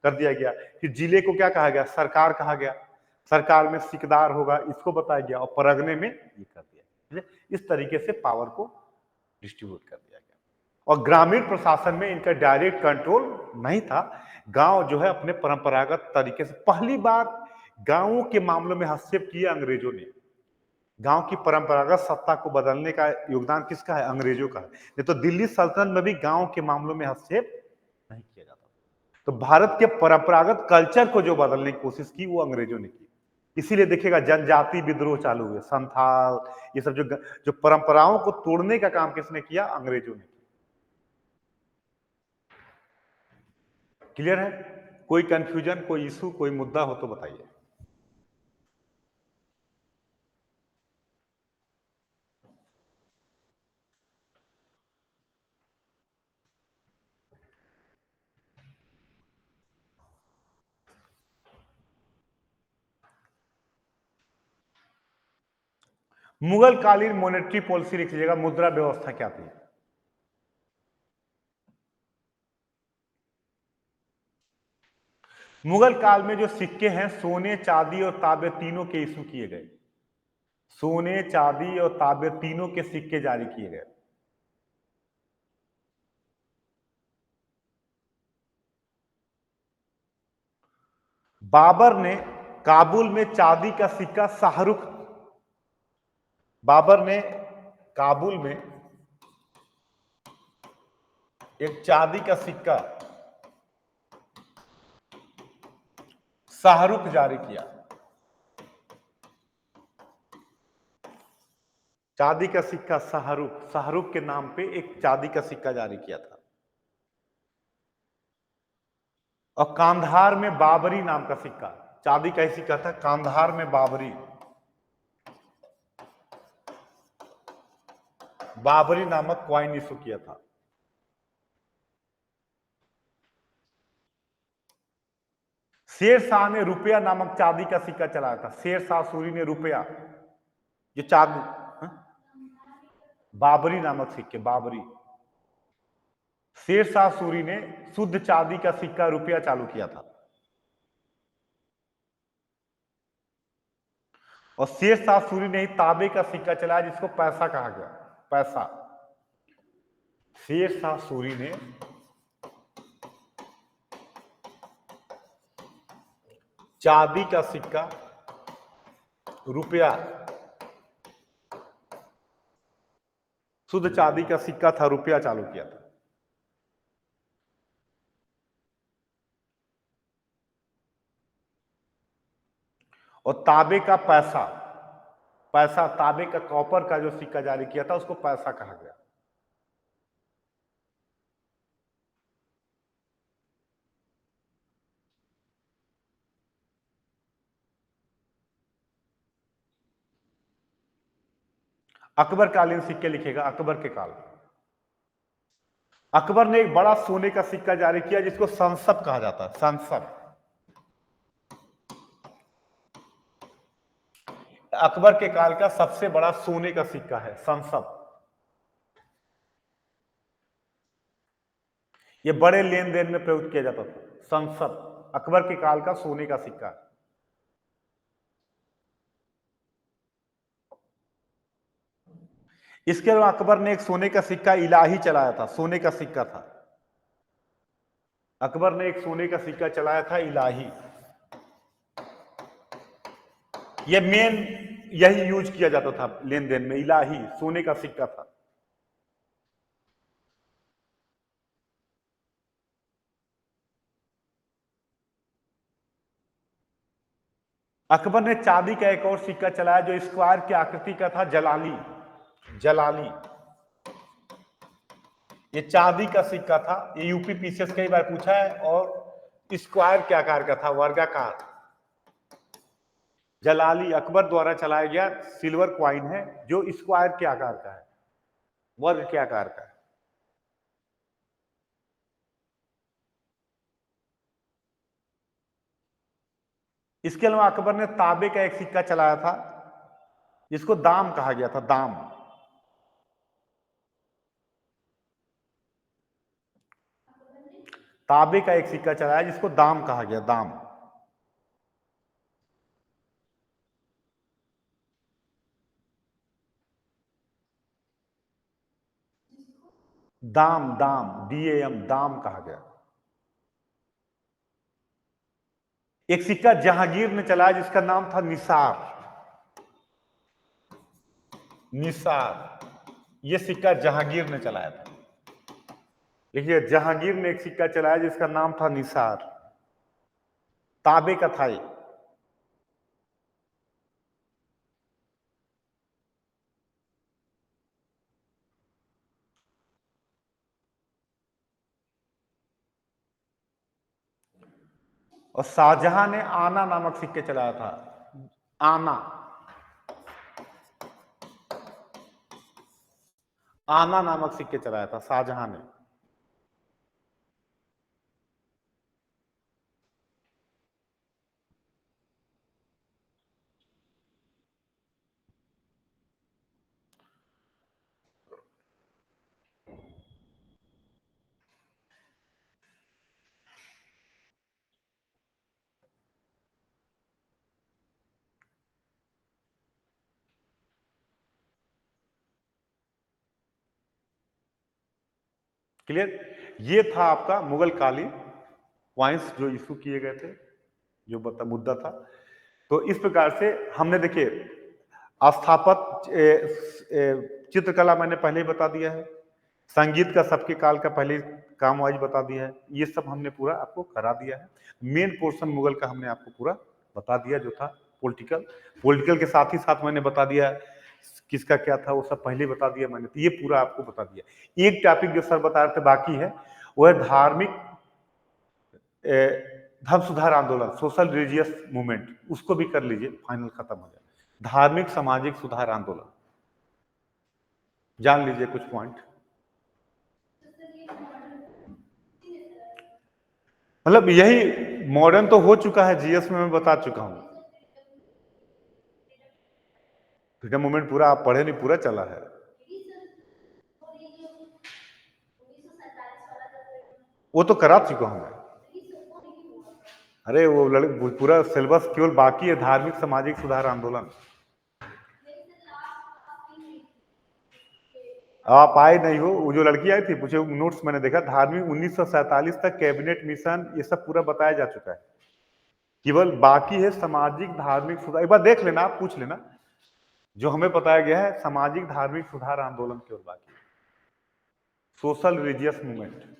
कर दिया गया। फिर जिले को क्या कहा गया, सरकार कहा गया। सरकार में सिकदार होगा, इसको बताया गया, और परगने में ये कर दिया। इस तरीके से पावर को डिस्ट्रीब्यूट कर दिया गया। और ग्रामीण प्रशासन में इनका डायरेक्ट कंट्रोल नहीं था। गांव जो है अपने परंपरागत तरीके से, पहली बार गांवों के मामलों में हस्तक्षेप किया अंग्रेजों ने। गांव की परंपरागत सत्ता को बदलने का योगदान किसका है, अंग्रेजों का है। नहीं तो दिल्ली सल्तनत में भी गांव के मामलों में हस्तक्षेप नहीं किया जाता। तो भारत के परंपरागत कल्चर को जो बदलने की कोशिश की वो अंग्रेजों ने की। इसीलिए देखिएगा जनजाति विद्रोह चालू हुए, संथाल, ये सब जो परंपराओं को तोड़ने का काम किसने किया, अंग्रेजों ने किया। क्लियर है, कोई कंफ्यूजन, कोई इशू, कोई मुद्दा हो तो बताइए। मुगल कालीन मॉनेटरी पॉलिसी लिख लीजिएगा, मुद्रा व्यवस्था क्या थी। मुगल काल में जो सिक्के हैं सोने, चांदी और तांबे तीनों के इशू किए गए। सोने, चांदी और तांबे तीनों के सिक्के जारी किए गए। बाबर ने काबुल में चांदी का सिक्का शाहरुख, बाबर ने काबुल में एक चांदी का सिक्का शाहरुख जारी किया। चांदी का सिक्का शाहरुख, शाहरुख के नाम पे एक चांदी का सिक्का जारी किया था। और कांधार में बाबरी नाम का सिक्का, चांदी का ही सिक्का था, कांधार में बाबरी, बाबरी नामक क्वाइन इशू किया था। शेर शाह ने रुपया नामक चांदी का सिक्का चलाया था। शेर शाह सूरी ने रुपया, जो चांदी, बाबरी नामक सिक्के, बाबरी। शेर शाह सूरी ने शुद्ध चांदी का सिक्का रुपया चालू किया था। और शेर शाह सूरी ने ही तांबे का सिक्का चलाया जिसको पैसा कहा गया, पैसा। शेर शाह सूरी ने चांदी का सिक्का, रुपया, शुद्ध चांदी का सिक्का था, रुपया चालू किया था। और तांबे का पैसा, पैसा तांबे का कॉपर का जो सिक्का जारी किया था उसको पैसा कहा गया। अकबर कालीन सिक्के लिखेगा, अकबर के काल। अकबर ने एक बड़ा सोने का सिक्का जारी किया जिसको संसद कहा जाता है, संसद। अकबर के काल का सबसे बड़ा सोने का सिक्का है संसद। ये बड़े लेन देन में प्रयुक्त किया जाता था, संसद अकबर के काल का सोने का सिक्का। इसके अलावा अकबर ने एक सोने का सिक्का इलाही चलाया था, सोने का सिक्का था। अकबर ने एक सोने का सिक्का चलाया था इलाही। ये मेन यही यूज किया जाता था लेन देन में, इलाही सोने का सिक्का था। अकबर ने चांदी का एक और सिक्का चलाया जो स्क्वायर की आकृति का था, जलाली। जलाली ये चांदी का सिक्का था, ये यूपी पीसीएस कई बार पूछा है, और स्क्वायर के आकार का था, वर्गाकार। जलाली अकबर द्वारा चलाया गया सिल्वर क्वाइन है जो स्क्वायर के आकार का है, वर्ग के आकार का है। इसके अलावा अकबर ने तांबे का एक सिक्का चलाया था जिसको दाम कहा गया था, दाम। तांबे का एक सिक्का चलाया जिसको दाम कहा गया, दाम। दाम, दाम, DAM, दाम कहा गया। एक सिक्का जहांगीर ने चलाया जिसका नाम था निसार। निसार ये सिक्का जहांगीर ने चलाया था। देखिए जहांगीर ने एक सिक्का चलाया जिसका नाम था निसार, तांबे का था ये। और शाहजहां ने आना नामक सिक्के चलाया था, आना। आना नामक सिक्के चलाया था शाहजहां ने। क्लियर? ये था आपका मुगल कालीन क्वाइंस जो इशू किए गए थे, जो मुद्दा था। तो इस प्रकार से हमने देखिए स्थापत चित्रकला मैंने पहले ही बता दिया है, संगीत का सबके काल का पहले काम वाइज बता दिया है, ये सब हमने पूरा आपको करा दिया है। मेन पोर्शन मुगल का हमने आपको पूरा बता दिया जो था। पॉलिटिकल पॉलिटिकल के साथ ही साथ मैंने बता दिया किसका क्या था, वो सब पहले बता दिया मैंने, तो ये पूरा आपको बता दिया। एक टॉपिक जो सर बता रहे थे बाकी है, वो है धार्मिक धर्म सुधार आंदोलन, सोशल रिलीजियस मूवमेंट, उसको भी कर लीजिए, फाइनल खत्म हो जाए। धार्मिक सामाजिक सुधार आंदोलन जान लीजिए कुछ पॉइंट। मतलब यही मॉडर्न तो हो चुका है, जीएस में मैं बता चुका हूं। फ्रीडम मूवमेंट पूरा आप पढ़े नहीं, पूरा चला है। वो तो करा चुका हूं मैं। अरे वो पूरा सिलेबस केवल बाकी है, धार्मिक सामाजिक सुधार आंदोलन। आप आए नहीं हो, वो जो लड़की आई थी पूछे, नोट्स मैंने देखा, धार्मिक 1947 तक कैबिनेट मिशन ये सब पूरा बताया जा चुका है, केवल बाकी है सामाजिक धार्मिक सुधार। एक बार देख लेना, आप पूछ लेना, जो हमें बताया गया है सामाजिक धार्मिक सुधार आंदोलन केवल बाकी, सोशल रिलीजियस मूवमेंट।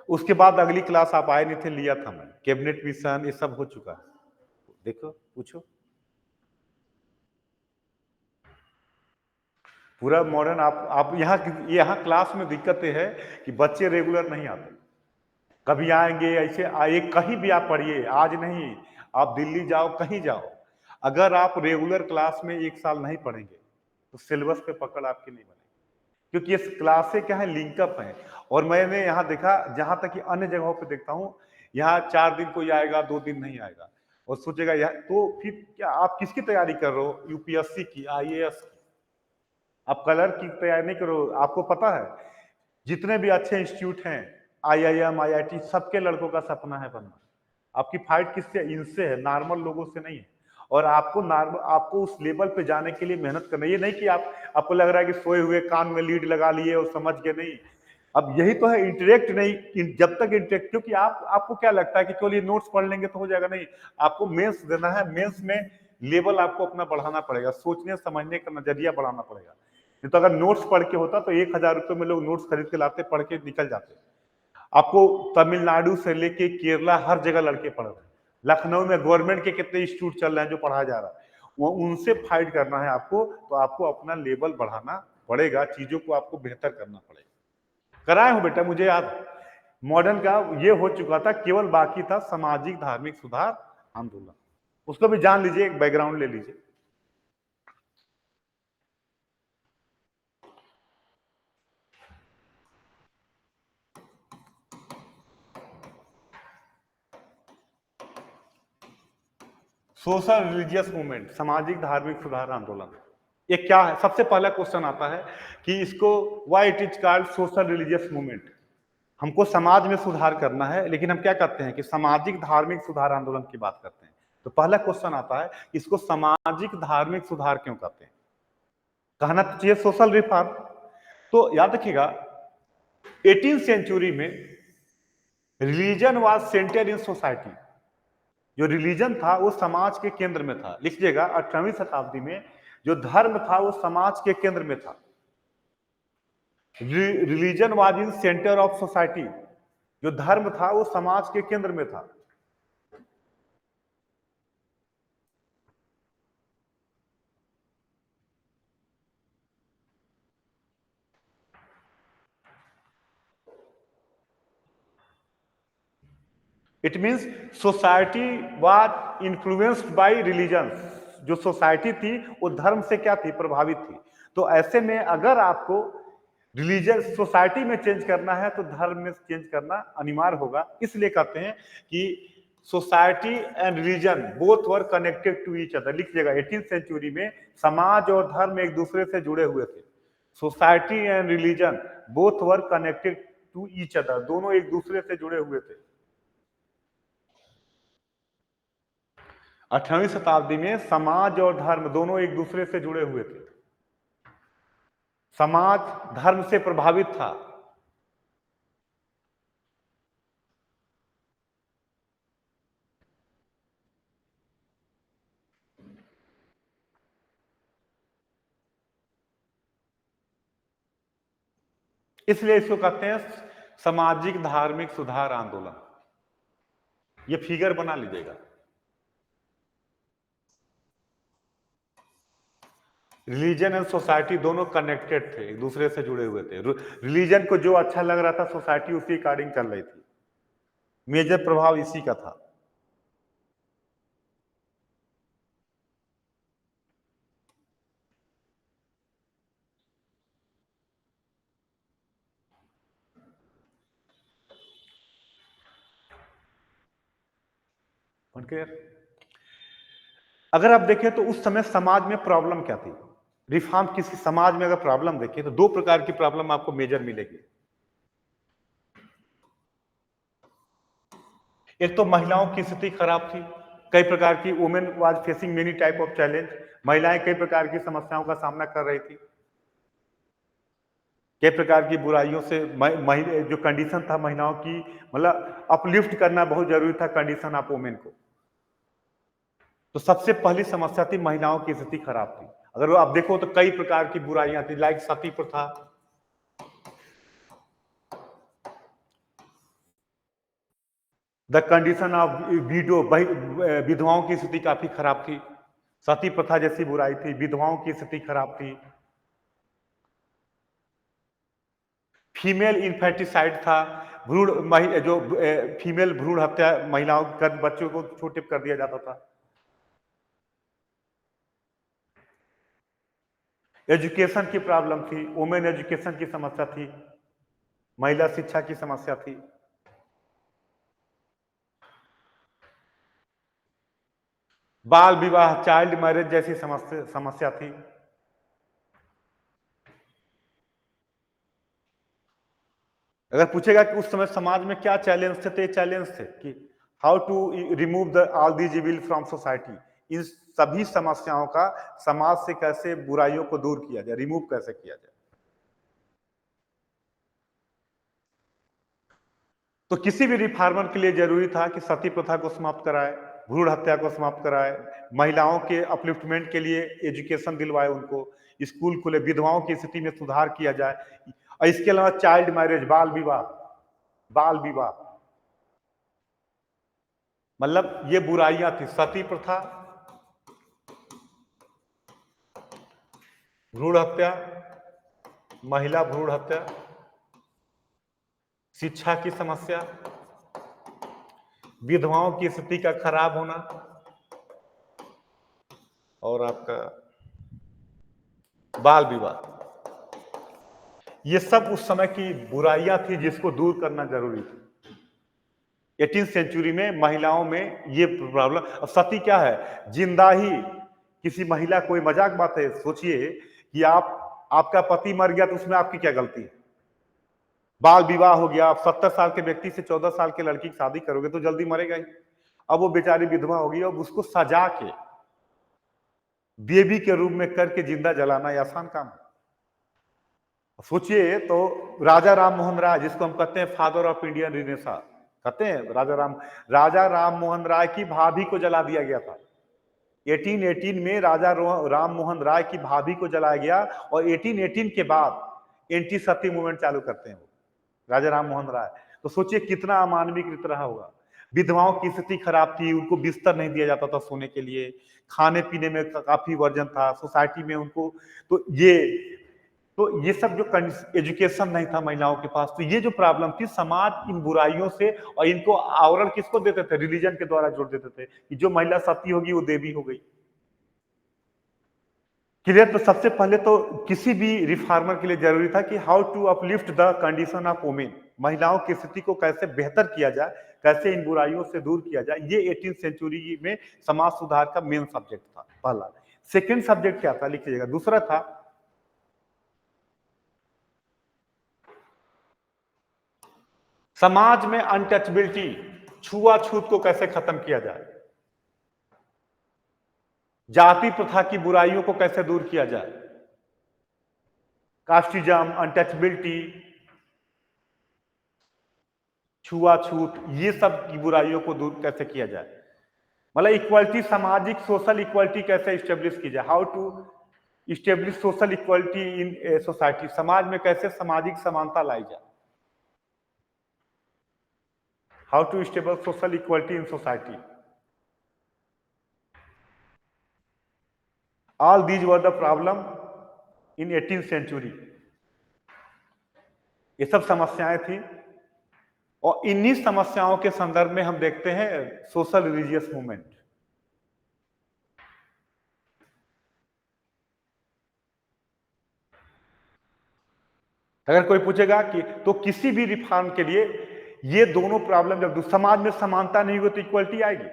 उसके बाद अगली क्लास आप आए नहीं थे, लिया था मैं, कैबिनेट मिशन ये सब हो चुका है, देखो पूछो। पूरा मॉडर्न आप यहाँ क्लास में दिक्कत ये है कि बच्चे रेगुलर नहीं आते, कभी आएंगे ऐसे आए, कहीं भी आप पढ़िए, आज नहीं, आप दिल्ली जाओ कहीं जाओ, अगर आप रेगुलर क्लास में एक साल नहीं पढ़ेंगे तो सिलेबस पे पकड़ आपकी नहीं बनेगी, क्योंकि ये क्लासें क्या है, लिंकअप है। और मैंने यहाँ देखा, जहां तक कि अन्य जगहों पे देखता हूँ, यहाँ 4 दिन कोई आएगा, 2 दिन नहीं आएगा और सोचेगा यार, तो फिर क्या आप किसकी तैयारी कर रहे हो? यूपीएससी की, आईएएस की? आप कलर की तैयारी नहीं करो। आपको पता है जितने भी अच्छे इंस्टीट्यूट हैं, आईआईएम, आईआईटी, सबके लड़कों का सपना है बनना। आपकी फाइट किससे? इनसे है, नॉर्मल लोगों से नहीं है। और आपको नॉर्मल, आपको उस लेवल पे जाने के लिए मेहनत करना है। ये नहीं कि आपको लग रहा है कि सोए हुए कान में लीड लगा लिए और समझ के नहीं। अब यही तो है, इंटरेक्ट नहीं, जब तक इंटरेक्ट, क्योंकि आपको क्या लगता है कि केवल ये नोट्स पढ़ लेंगे तो हो जाएगा? नहीं, आपको मेंस देना है। मेंस में लेवल आपको अपना बढ़ाना पड़ेगा, सोचने समझने का नजरिया बढ़ाना पड़ेगा। नहीं तो अगर नोट्स पढ़ के होता तो 1,000 रुपए में लोग नोट्स खरीद के लाते, पढ़ के निकल जाते। आपको तमिलनाडु से लेके केरला हर जगह लड़के पढ़ रहे हैं। लखनऊ में गवर्नमेंट के कितने इंस्टीट्यूट चल रहे हैं जो पढ़ाया जा रहा है, वो उनसे फाइट करना है आपको। तो आपको अपना लेवल बढ़ाना पड़ेगा, चीजों को आपको बेहतर करना पड़ेगा। कराए हो बेटा, मुझे याद है। मॉडर्न का ये हो चुका था, केवल बाकी था सामाजिक धार्मिक सुधार आंदोलन। उसको भी जान लीजिए, एक बैकग्राउंड ले लीजिए। सोशल रिलीजियस मूवमेंट, सामाजिक धार्मिक सुधार आंदोलन, ये क्या है? सबसे पहला क्वेश्चन आता है कि इसको why it is called social religious movement. हमको समाज में सुधार करना है, लेकिन हम क्या करते हैं कि सामाजिक धार्मिक सुधार आंदोलन की बात करते हैं। तो पहला क्वेश्चन आता है, इसको सामाजिक धार्मिक सुधार क्यों कहते हैं? कहना तो चाहिए सोशल रिफॉर्म। तो याद रखिएगा, 18th सेंचुरी में religion was scented in society. जो रिलीजन था वो समाज के केंद्र में था। लिखिएगा, 18वीं शताब्दी में जो धर्म था वो समाज के केंद्र में था। Religion was in centre of society. जो धर्म था वो समाज के केंद्र में था। It means society was influenced by religion. जो सोसाइटी थी वो धर्म से क्या थी? प्रभावित थी। तो ऐसे में अगर आपको रिलीजन सोसाइटी में चेंज करना है तो धर्म में चेंज करना अनिवार्य होगा। इसलिए कहते हैं कि society and religion both were connected to each other. लिखिएगा, 18th सेंचुरी में समाज और धर्म एक दूसरे से जुड़े हुए थे। Society and religion both were connected to each other, दोनों एक दूसरे से जुड़े हुए थे। 18वीं शताब्दी में समाज और धर्म दोनों एक दूसरे से जुड़े हुए थे। समाज धर्म से प्रभावित था। इसलिए इसको कहते हैं सामाजिक धार्मिक सुधार आंदोलन। ये फिगर बना लीजिएगा। रिलीजन एंड सोसाइटी दोनों कनेक्टेड थे, एक दूसरे से जुड़े हुए थे। रिलीजन को जो अच्छा लग रहा था, सोसाइटी उसी अकॉर्डिंग चल रही थी। मेजर प्रभाव इसी का था। अगर आप देखें तो उस समय समाज में प्रॉब्लम क्या थी? रिफॉर्म किसी समाज में अगर प्रॉब्लम देखें तो दो प्रकार की प्रॉब्लम आपको मेजर मिलेगी। एक तो महिलाओं की स्थिति खराब थी। कई प्रकार की women was facing many type of challenge. महिलाएं कई प्रकार की समस्याओं का सामना कर रही थी। कई प्रकार की बुराइयों से जो कंडीशन था महिलाओं की, मतलब अपलिफ्ट करना बहुत जरूरी था कंडीशन ऑफ वुमेन को। तो सबसे पहली समस्या थी महिलाओं की स्थिति खराब थी। अगर वो आप देखो तो कई प्रकार की बुराइयां थी, लाइक सती प्रथा, द कंडीशन ऑफ विडो, विधवाओं की स्थिति काफी खराब थी। सती प्रथा जैसी बुराई थी, विधवाओं की स्थिति खराब थी। फीमेल इन्फेटिसाइड था, जो फीमेल भ्रूण हत्या, महिलाओं कर बच्चों को छोटे कर दिया जाता था। एजुकेशन की प्रॉब्लम थी, वुमेन एजुकेशन की समस्या थी, महिला शिक्षा की समस्या थी। बाल विवाह, चाइल्ड मैरिज जैसी समस्या समस्या थी। अगर पूछेगा कि उस समय समाज में क्या चैलेंज थे, तो ये चैलेंज थे कि how to remove the all these evil from society. इन सभी समस्याओं का समाज से कैसे बुराइयों को दूर किया जाए, रिमूव कैसे किया जाए। तो किसी भी रिफॉर्मर के लिए जरूरी था कि सती प्रथा को समाप्त कराए, भ्रूण हत्या को समाप्त कराए, महिलाओं के अपलिफ्टमेंट के लिए एजुकेशन दिलवाए, उनको स्कूल खुले, विधवाओं की स्थिति में सुधार किया जाए। और इसके अलावा चाइल्ड मैरिज, बाल विवाह, बाल विवाह, मतलब ये बुराइयां थी, सती प्रथा, भ्रूण हत्या, महिला भ्रूण हत्या, शिक्षा की समस्या, विधवाओं की स्थिति का खराब होना, और आपका बाल विवाह। ये सब उस समय की बुराइयां थी जिसको दूर करना जरूरी था। 18th सेंचुरी में महिलाओं में ये प्रॉब्लम। अब सती क्या है, जिंदा ही किसी महिला, कोई मजाक बात है, सोचिए कि आपका पति मर गया तो उसमें आपकी क्या गलती है। बाल विवाह हो गया, आप 70 साल के व्यक्ति से 14 साल की लड़की की शादी करोगे तो जल्दी मरेगा ही। अब वो बेचारी विधवा होगी, अब उसको सजा के बेबी के रूप में करके जिंदा जलाना ये आसान काम है। सोचिए तो राजा राम मोहन राय, जिसको हम कहते हैं फादर ऑफ इंडियन रिनेसा, कहते हैं राजा राम मोहन राय की भाभी को जला दिया गया था। 1818 में राम मोहन राय की भाभी को जलाया गया, और 1818 के बाद एंटी सती मूवमेंट चालू करते हैं वो राजा राम मोहन राय। तो सोचिए कितना अमानविक रीत रहा होगा। विधवाओं की स्थिति खराब थी, उनको बिस्तर नहीं दिया जाता था सोने के लिए, खाने पीने में काफी वर्जन था सोसाइटी में उनको। तो ये सब जो एजुकेशन नहीं था महिलाओं के पास, तो ये जो प्रॉब्लम थी, समाज इन बुराइयों से, और इनको आवरण किसको देते थे, रिलीजन के द्वारा जोड़ देते थे कि जो महिला सती होगी वो देवी हो गई। क्लियर। तो सबसे पहले तो किसी भी रिफॉर्मर के लिए जरूरी था कि how to uplift the condition of women, महिलाओं की स्थिति को कैसे बेहतर किया जाए, कैसे इन बुराइयों से दूर किया जाए। ये 18th सेंचुरी में समाज सुधार का मेन सब्जेक्ट था पहला। सेकेंड सब्जेक्ट क्या था, लिख लीजिएगा, दूसरा था समाज में अनटचबिलिटी, छुआछूत को कैसे खत्म किया जाए, जाति प्रथा की बुराइयों को कैसे दूर किया जाए, कास्टिज्म, अनटचबिलिटी, छुआछूत, ये सब की बुराइयों को दूर कैसे किया जाए। मतलब इक्वालिटी, सामाजिक सोशल इक्वालिटी कैसे स्टेब्लिश की जाए, how to establish social equality in society, समाज में कैसे सामाजिक समानता लाई जाए, how to stable social equality in society. All these were the problem in 18th century. ये सब समस्याएं थी, और इन्हीं समस्याओं के संदर्भ में हम देखते हैं सोशल रिलीजियस मूवमेंट। अगर कोई पूछेगा कि तो किसी भी रिफॉर्म के लिए ये दोनों प्रॉब्लम, जब समाज में समानता नहीं होगी तो इक्वलिटी आएगी,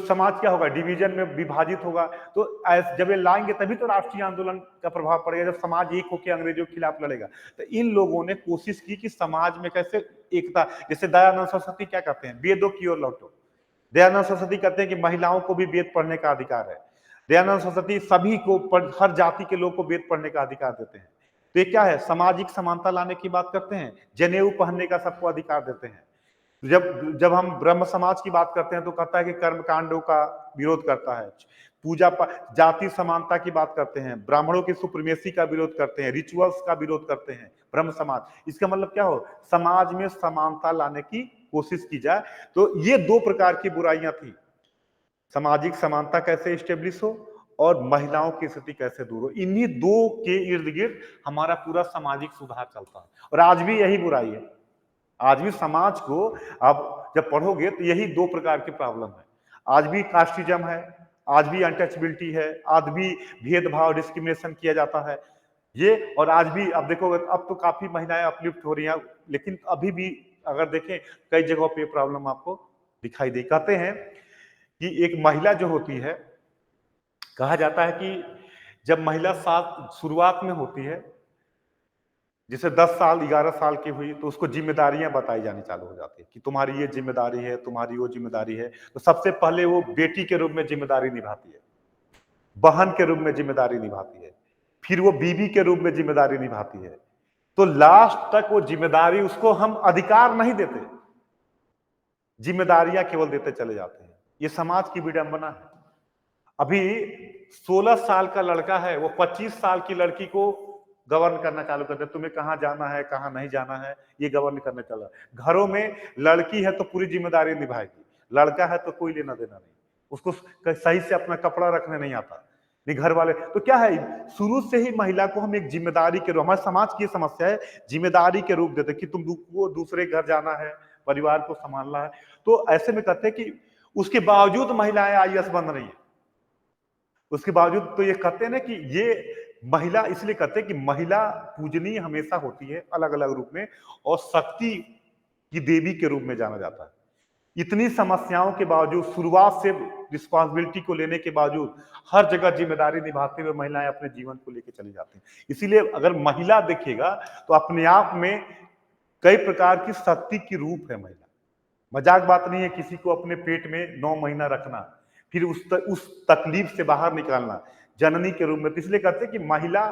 समाज क्या होगा, डिवीजन में विभाजित होगा। तो जब ये लाएंगे तभी तो राष्ट्रीय आंदोलन का प्रभाव पड़ेगा, जब समाज एक होकर अंग्रेजों के खिलाफ लड़ेगा। तो इन लोगों ने कोशिश की कि समाज में कैसे एकता, जैसे दयानंद सरस्वती क्या कहते हैं, वेदों की ओर लौटो। दयानंद सरस्वती कहते हैं कि महिलाओं को भी वेद पढ़ने का अधिकार है। दयानंद सरस्वती सभी को, हर जाति के लोग को वेद पढ़ने का अधिकार देते हैं। तो ये क्या है, सामाजिक समानता लाने की बात करते हैं, जनेऊ पहनने का सबको अधिकार देते हैं। जब जब हम ब्रह्म समाज की बात करते हैं तो कहता है कि कर्म कांडों का विरोध करता है, पूजा जाति समानता की बात करते हैं, ब्राह्मणों की सुप्रीमेसी का विरोध करते हैं, रिचुअल्स का विरोध करते हैं ब्रह्म समाज। इसका मतलब क्या हो, समाज में समानता लाने की कोशिश की जाए। तो ये दो प्रकार की बुराइयां थी, सामाजिक समानता कैसे स्टेब्लिश हो और महिलाओं की स्थिति कैसे दूर हो। इन्हीं दो के इर्द गिर्द हमारा पूरा सामाजिक सुधार चलता है, और आज भी यही बुराई है। आज भी समाज को आप जब पढ़ोगे तो यही दो प्रकार की प्रॉब्लम है। आज भी कास्टिज्म है, आज भी अनटचबिलिटी है, आज भी भेदभाव डिस्क्रिमिनेशन किया जाता है। ये और आज भी अब देखो, अब तो काफी महिलाएं अपलिफ्ट हो रही हैं, लेकिन अभी भी अगर देखें कई जगहों पे प्रॉब्लम आपको दिखाई दे। कहते हैं कि एक महिला जो होती है, कहा जाता है कि जब महिला साथ शुरुआत में होती है, जैसे 10 साल 11 साल की हुई, तो उसको जिम्मेदारियां बताई जानी चालू हो जाती है कि तुम्हारी ये जिम्मेदारी है, तुम्हारी वो जिम्मेदारी है। तो सबसे पहले वो बेटी के रूप में जिम्मेदारी निभाती है, बहन के रूप में जिम्मेदारी निभाती है, फिर वो बीवी के रूप में जिम्मेदारी निभाती है। तो लास्ट तक वो जिम्मेदारी, उसको हम अधिकार नहीं देते, जिम्मेदारियां केवल देते चले जाते हैं। ये समाज की विडंबना है। अभी 16 साल का लड़का है, वो 25 साल की लड़की को गवर्न करना चालू कर दे, तुम्हें कहां जाना है, कहां नहीं जाना है, ये गवर्न करने चला। घरों में लड़की है तो पूरी जिम्मेदारी निभाएगी, लड़का है तो कोई लेना देना नहीं, उसको सही से अपना कपड़ा रखने नहीं आता। नहीं, घर वाले तो क्या है, शुरू से ही महिला को हम एक जिम्मेदारी के रूप, हमारे समाज की समस्या है, जिम्मेदारी के रूप देते कि तुम वो दूसरे घर जाना है, परिवार को संभालना है। तो ऐसे में कहते हैं कि उसके बावजूद महिलाएं आईएएस बन रही है। उसके बावजूद तो ये कहते हैं ना कि ये महिला, इसलिए कहते हैं कि महिला पूजनीय हमेशा होती है अलग अलग रूप में, और शक्ति की देवी के रूप में जाना जाता है। इतनी समस्याओं के बावजूद, शुरुआत से रिस्पॉन्सिबिलिटी को लेने के बावजूद, हर जगह जिम्मेदारी निभाते हुए महिलाएं अपने जीवन को लेकर चली जाती हैं। इसीलिए अगर महिला देखिएगा तो अपने आप में कई प्रकार की शक्ति की रूप है महिला। मजाक बात नहीं है किसी को अपने पेट में 9 महीना रखना, फिर उस तकलीफ से बाहर निकालना, जननी के रूप में। इसलिए कहते हैं कि महिला,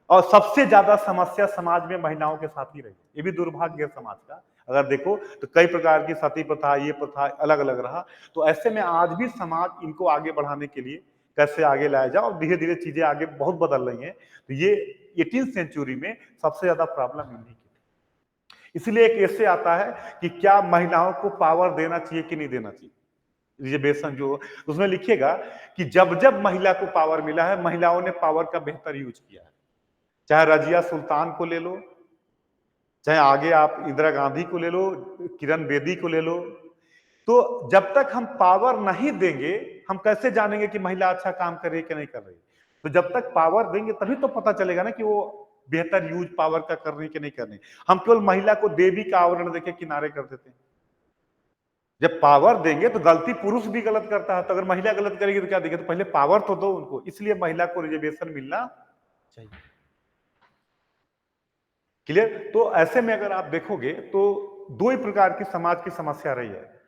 और सबसे ज्यादा समस्या समाज में महिलाओं के साथ ही रही। ये भी दुर्भाग्य है समाज का। अगर देखो तो कई प्रकार की सती प्रथा, ये प्रथा अलग अलग रहा। तो ऐसे में आज भी समाज इनको आगे बढ़ाने के लिए कैसे आगे लाया जाए, और धीरे धीरे चीजें आगे बहुत बदल रही हैं। तो ये 18वीं सेंचुरी में सबसे ज्यादा प्रॉब्लम इन्हीं की। इसलिए एक ऐसे आता है कि क्या महिलाओं को पावर देना चाहिए कि नहीं देना चाहिए, रिजर्वेशन जो, उसमें लिखिएगा कि जब जब महिला को पावर मिला है, महिलाओं ने पावर का बेहतर यूज किया है। चाहे रजिया सुल्तान को ले लो, चाहे आगे आप इंदिरा गांधी को ले लो, किरण बेदी को ले लो। तो जब तक हम पावर नहीं देंगे, हम कैसे जानेंगे कि महिला अच्छा काम कर रही है कि नहीं कर रही? तो जब तक पावर देंगे तभी तो पता चलेगा ना कि वो बेहतर यूज पावर का कर रही है कि नहीं कर रही। हम केवल महिला को देवी का आवरण देके किनारे कर देते हैं। जब पावर देंगे तो गलती पुरुष भी गलत करता है, तो अगर महिला गलत करेगी तो क्या देगी? तो पहले पावर तो दो उनको। इसलिए महिला को रिजर्वेशन मिलना चाहिए। क्लियर? तो ऐसे में अगर आप देखोगे तो दो ही प्रकार की समाज की समस्या रही है।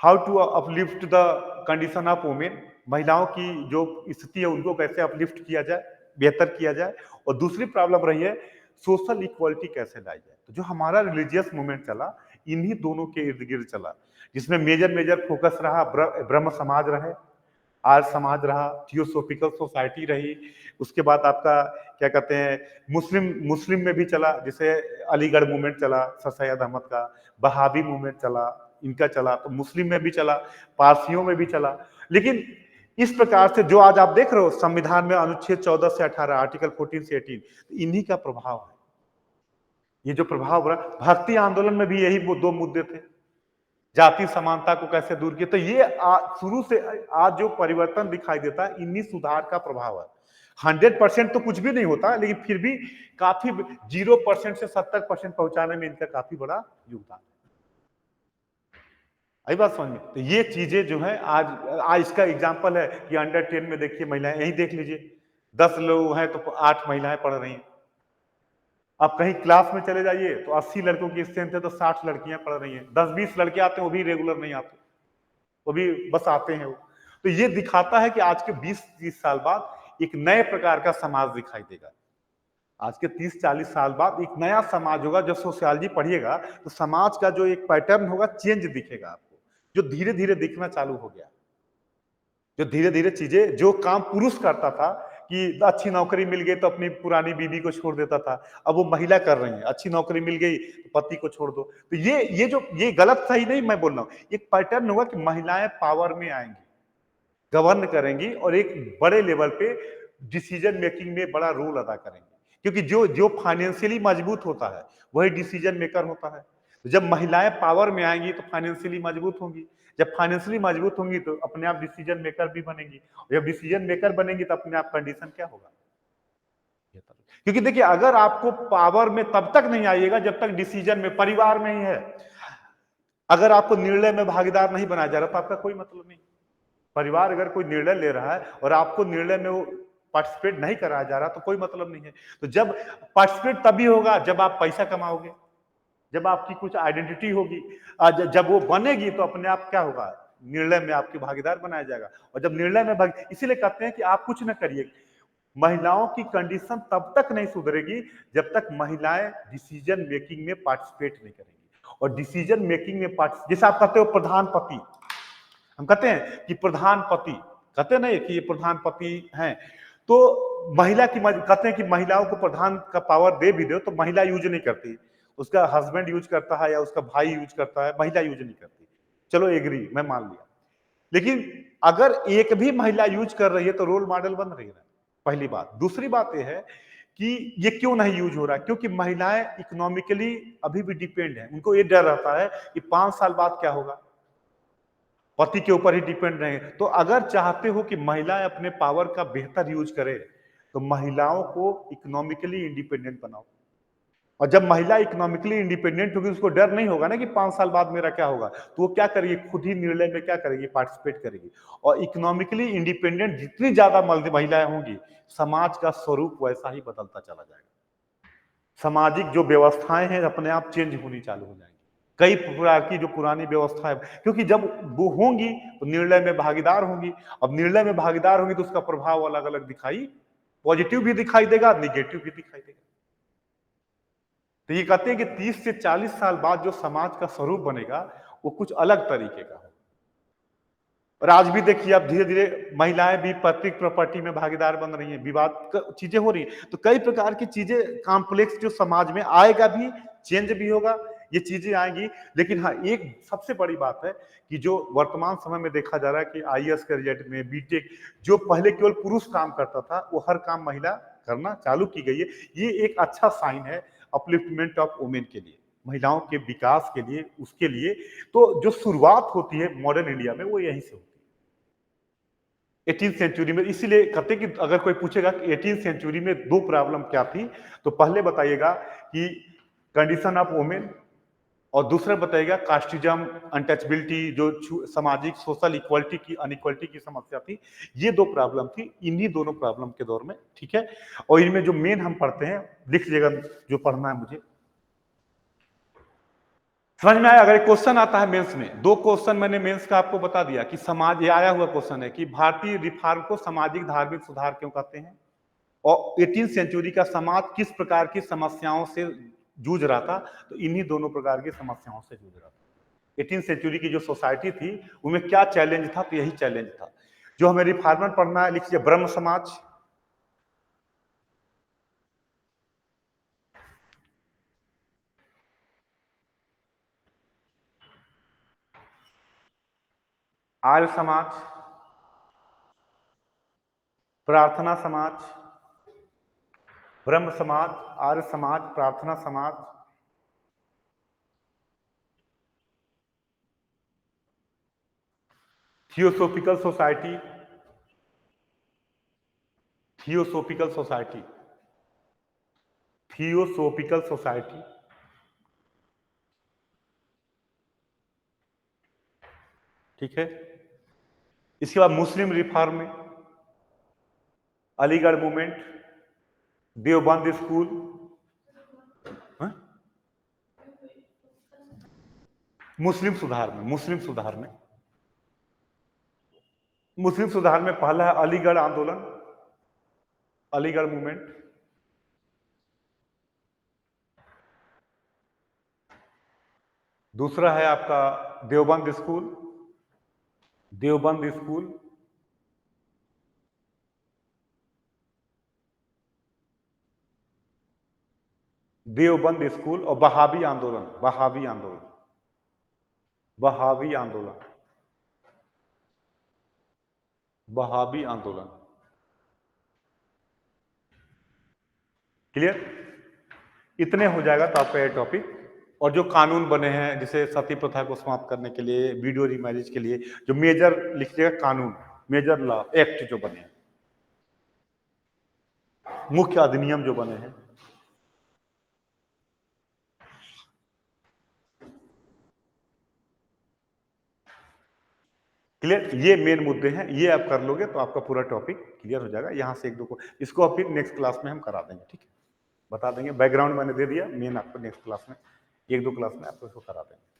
How to uplift the condition of women, महिलाओं की जो स्थिति है उनको कैसे अपलिफ्ट किया जाए, बेहतर किया जाए। और दूसरी प्रॉब्लम रही है सोशल इक्वालिटी कैसे लाई जाए। तो जो हमारा रिलीजियस मूवमेंट चला, इन्हीं दोनों के इर्द गिर्द चला, जिसमें मेजर फोकस रहा ब्रह्म समाज रहे, आर्य समाज रहा, थियोसोफिकल सोसाइटी रही। उसके बाद आपका क्या कहते हैं, मुस्लिम में भी चला, जैसे अलीगढ़ मूवमेंट चला सर सैयद अहमद का, बहाबी मूवमेंट चला, इनका चला, तो मुस्लिम में भी चला, पारसियों में भी चला। लेकिन इस प्रकार से जो आज आप देख रहे हो संविधान में अनुच्छेद 14 से 18, आर्टिकल 14 से 18, इन्हीं का प्रभाव है। ये जो प्रभाव रहा, भक्ति आंदोलन में भी यही दो मुद्दे थे, जाति समानता को कैसे दूर किया। तो ये शुरू से आज जो परिवर्तन दिखाई देता है, इन्हीं सुधार का प्रभाव है। 100% तो कुछ भी नहीं होता, लेकिन फिर भी काफी 0% से 70% पहुंचाने में इनका काफी बड़ा योगदान है। आई बात समझ में? तो ये चीजें जो है आज इसका एग्जाम्पल है कि अंडर 10 में देखिए महिलाएं, यही देख लीजिए 10 लोग हैं तो 8 महिलाएं पढ़ रही हैं। आप कहीं क्लास में चले जाइए तो 80 लड़कों की स्ट्रेंथ है तो 60 लड़कियां पढ़ रही हैं। 10-20 लड़के आते हैं, वो भी रेगुलर नहीं आते, वो भी बस आते हैं वो। तो ये दिखाता है कि आज के 20-30 साल बाद एक नए प्रकार का समाज दिखाई देगा। आज के 30-40 साल बाद एक नया समाज होगा। जब सोशियोलॉजी पढ़िएगा तो समाज का जो एक पैटर्न होगा, चेंज दिखेगा आपको, जो धीरे धीरे दिखना चालू हो गया। जो धीरे धीरे चीजें, जो काम पुरुष करता था कि अच्छी नौकरी मिल गई तो अपनी पुरानी बीवी को छोड़ देता था, अब वो महिला कर रही है, अच्छी नौकरी मिल गई तो पति को छोड़ दो। तो ये गलत सही नहीं मैं बोल रहा हूं, एक पैटर्न होगा कि महिलाएं पावर में आएंगी, गवर्न करेंगी और एक बड़े लेवल पे डिसीजन मेकिंग में बड़ा रोल अदा करेंगी। क्योंकि जो जो फाइनेंशियली मजबूत होता है वही डिसीजन मेकर होता है। जब महिलाएं पावर में आएंगी तो फाइनेंशियली मजबूत होंगी, जब फाइनेंशियली मजबूत होंगी तो अपने आप डिसीजन मेकर भी बनेंगी, और जब डिसीजन मेकर बनेंगी तो अपने आप कंडीशन क्या होगा। क्योंकि देखिए अगर आपको पावर में तब तक नहीं आइएगा जब तक डिसीजन में परिवार में ही है। अगर आपको निर्णय में भागीदार नहीं बनाया जा रहा तो आपका कोई मतलब नहीं। परिवार अगर कोई निर्णय ले रहा है और आपको निर्णय में वो पार्टिसिपेट नहीं कराया जा रहा तो कोई मतलब नहीं है। तो जब पार्टिसिपेट तभी होगा जब आप पैसा कमाओगे, जब आपकी कुछ आइडेंटिटी होगी, जब वो बनेगी तो अपने आप क्या होगा, निर्णय में आपकी भागीदार बनाया जाएगा। और जब निर्णय में भाग, इसीलिए कहते हैं कि आप कुछ ना करिए, महिलाओं की कंडीशन तब तक नहीं सुधरेगी जब तक महिलाएं डिसीजन मेकिंग में पार्टिसिपेट नहीं करेंगी। और डिसीजन मेकिंग में जैसे आप कहते हो प्रधानपति, हम कहते हैं कि प्रधानपति, कहते नहीं कि ये प्रधानपति हैं, तो महिला की कहते हैं कि महिलाओं को प्रधान का पावर दे भी दो तो महिला यूज नहीं करती, उसका हस्बैंड यूज करता है या उसका भाई यूज करता है, महिला यूज नहीं करती। चलो एग्री, मैं मान लिया। लेकिन अगर एक भी महिला यूज कर रही है तो रोल मॉडल बन रही है, पहली बात। दूसरी बात यह है कि ये क्यों नहीं यूज हो रहा है, क्योंकि महिलाएं इकोनॉमिकली अभी भी डिपेंड है। उनको ये डर रहता है कि 5 साल बाद क्या होगा, पति के ऊपर ही डिपेंड रहे। तो अगर चाहते हो कि महिलाएं अपने पावर का बेहतर यूज करें तो महिलाओं को इकोनॉमिकली इंडिपेंडेंट बनाओ। और जब महिला इकोनॉमिकली इंडिपेंडेंट होगी उसको डर नहीं होगा ना कि 5 साल बाद मेरा क्या होगा, तो वो क्या करेगी, खुद ही निर्णय में क्या करेगी, पार्टिसिपेट करेगी। और इकोनॉमिकली इंडिपेंडेंट जितनी ज्यादा महिलाएं होंगी समाज का स्वरूप वैसा ही बदलता चला जाएगा। सामाजिक जो व्यवस्थाएं हैं अपने आप चेंज होनी चालू हो जाएंगी, कई प्रकार की जो पुरानी व्यवस्था है, क्योंकि जब वो होंगी तो निर्णय में भागीदार होंगी। अब निर्णय में भागीदार होंगी तो उसका प्रभाव अलग अलग दिखाई, पॉजिटिव भी दिखाई देगा, निगेटिव भी दिखाई देगा। तो ये कहते हैं कि 30 से 40 साल बाद जो समाज का स्वरूप बनेगा वो कुछ अलग तरीके का हो। और आज भी देखिए अब धीरे धीरे महिलाएं भी पैतृक प्रॉपर्टी में भागीदार बन रही हैं, विवाद चीजें हो रही हैं। तो कई प्रकार की चीजें कॉम्प्लेक्स जो समाज में आएगा भी, चेंज भी होगा, ये चीजें आएंगी। लेकिन हाँ एक सबसे बड़ी बात है कि जो वर्तमान समय में देखा जा रहा है कि आईएएस के रिजल्ट में बीटेक, जो पहले केवल पुरुष काम करता था वो हर काम महिला करना चालू की गई है। ये एक अच्छा साइन है अपलिफ्टमेंट ऑफ वुमेन के लिए, महिलाओं के विकास के लिए, उसके लिए। तो जो शुरुआत होती है मॉडर्न इंडिया में वो यहीं से होती है 18th सेंचुरी में। इसीलिए कहते कि अगर कोई पूछेगा कि 18th सेंचुरी में दो प्रॉब्लम क्या थी, तो पहले बताइएगा कि कंडीशन ऑफ वुमेन, और दूसरा बताइएगा कास्टिज्म, अनटचबिलिटी, जो सामाजिक सोशल इक्वलिटी की अनइक्वलिटी की समस्या थी। ये दो प्रॉब्लम थी इन्हीं दोनों प्रॉब्लम के दौर में, ठीक है। और इनमें जो मेन हम पढ़ते हैं, लिख लीजिएगा जो पढ़ना है मुझे, समझ में आया। अगर एक क्वेश्चन आता है मेंस में, दो क्वेश्चन मैंने मेंस का आपको बता दिया कि समाज, ये आया हुआ क्वेश्चन है कि भारतीय रिफॉर्म को सामाजिक धार्मिक सुधार क्यों कहते हैं, और 18th सेंचुरी का समाज किस प्रकार की समस्याओं से जूझ रहा था, तो इन्हीं दोनों प्रकार की समस्याओं से जूझ रहा था। 18th सेंचुरी की जो सोसाइटी थी उनमें क्या चैलेंज था, तो यही चैलेंज था। जो हमें रिफॉर्मर पढ़ना है, लिख लीजिए ब्रह्म समाज, आर्य समाज, प्रार्थना समाज, ब्रह्म समाज, आर्य समाज, प्रार्थना समाज, theosophical society, theosophical society, theosophical society, ठीक है। इसके बाद मुस्लिम रिफॉर्म में अलीगढ़ मूवमेंट, देवबंद स्कूल, मुस्लिम सुधार में, मुस्लिम सुधार में, मुस्लिम सुधार में पहला है अलीगढ़ आंदोलन, अलीगढ़ मूवमेंट। दूसरा है आपका Deoband school, Deoband school. Deoband school और बहावी आंदोलन, बहावी आंदोलन, बहावी आंदोलन, बहावी आंदोलन। क्लियर, इतने हो जाएगा तो आपका ये टॉपिक और जो कानून बने हैं जैसे सती प्रथा को समाप्त करने के लिए, वीडियो रीमैरिज के लिए, जो मेजर लिखिएगा कानून, मेजर लॉ एक्ट जो बने हैं, मुख्य अधिनियम जो बने हैं। क्लियर, ये मेन मुद्दे हैं, ये आप कर लोगे तो आपका पूरा टॉपिक क्लियर हो जाएगा। यहाँ से एक दो को इसको फिर नेक्स्ट क्लास में हम करा देंगे, ठीक है, बता देंगे। बैकग्राउंड मैंने दे दिया, मेन आपको नेक्स्ट क्लास में, एक दो क्लास में आपको इसको करा देंगे।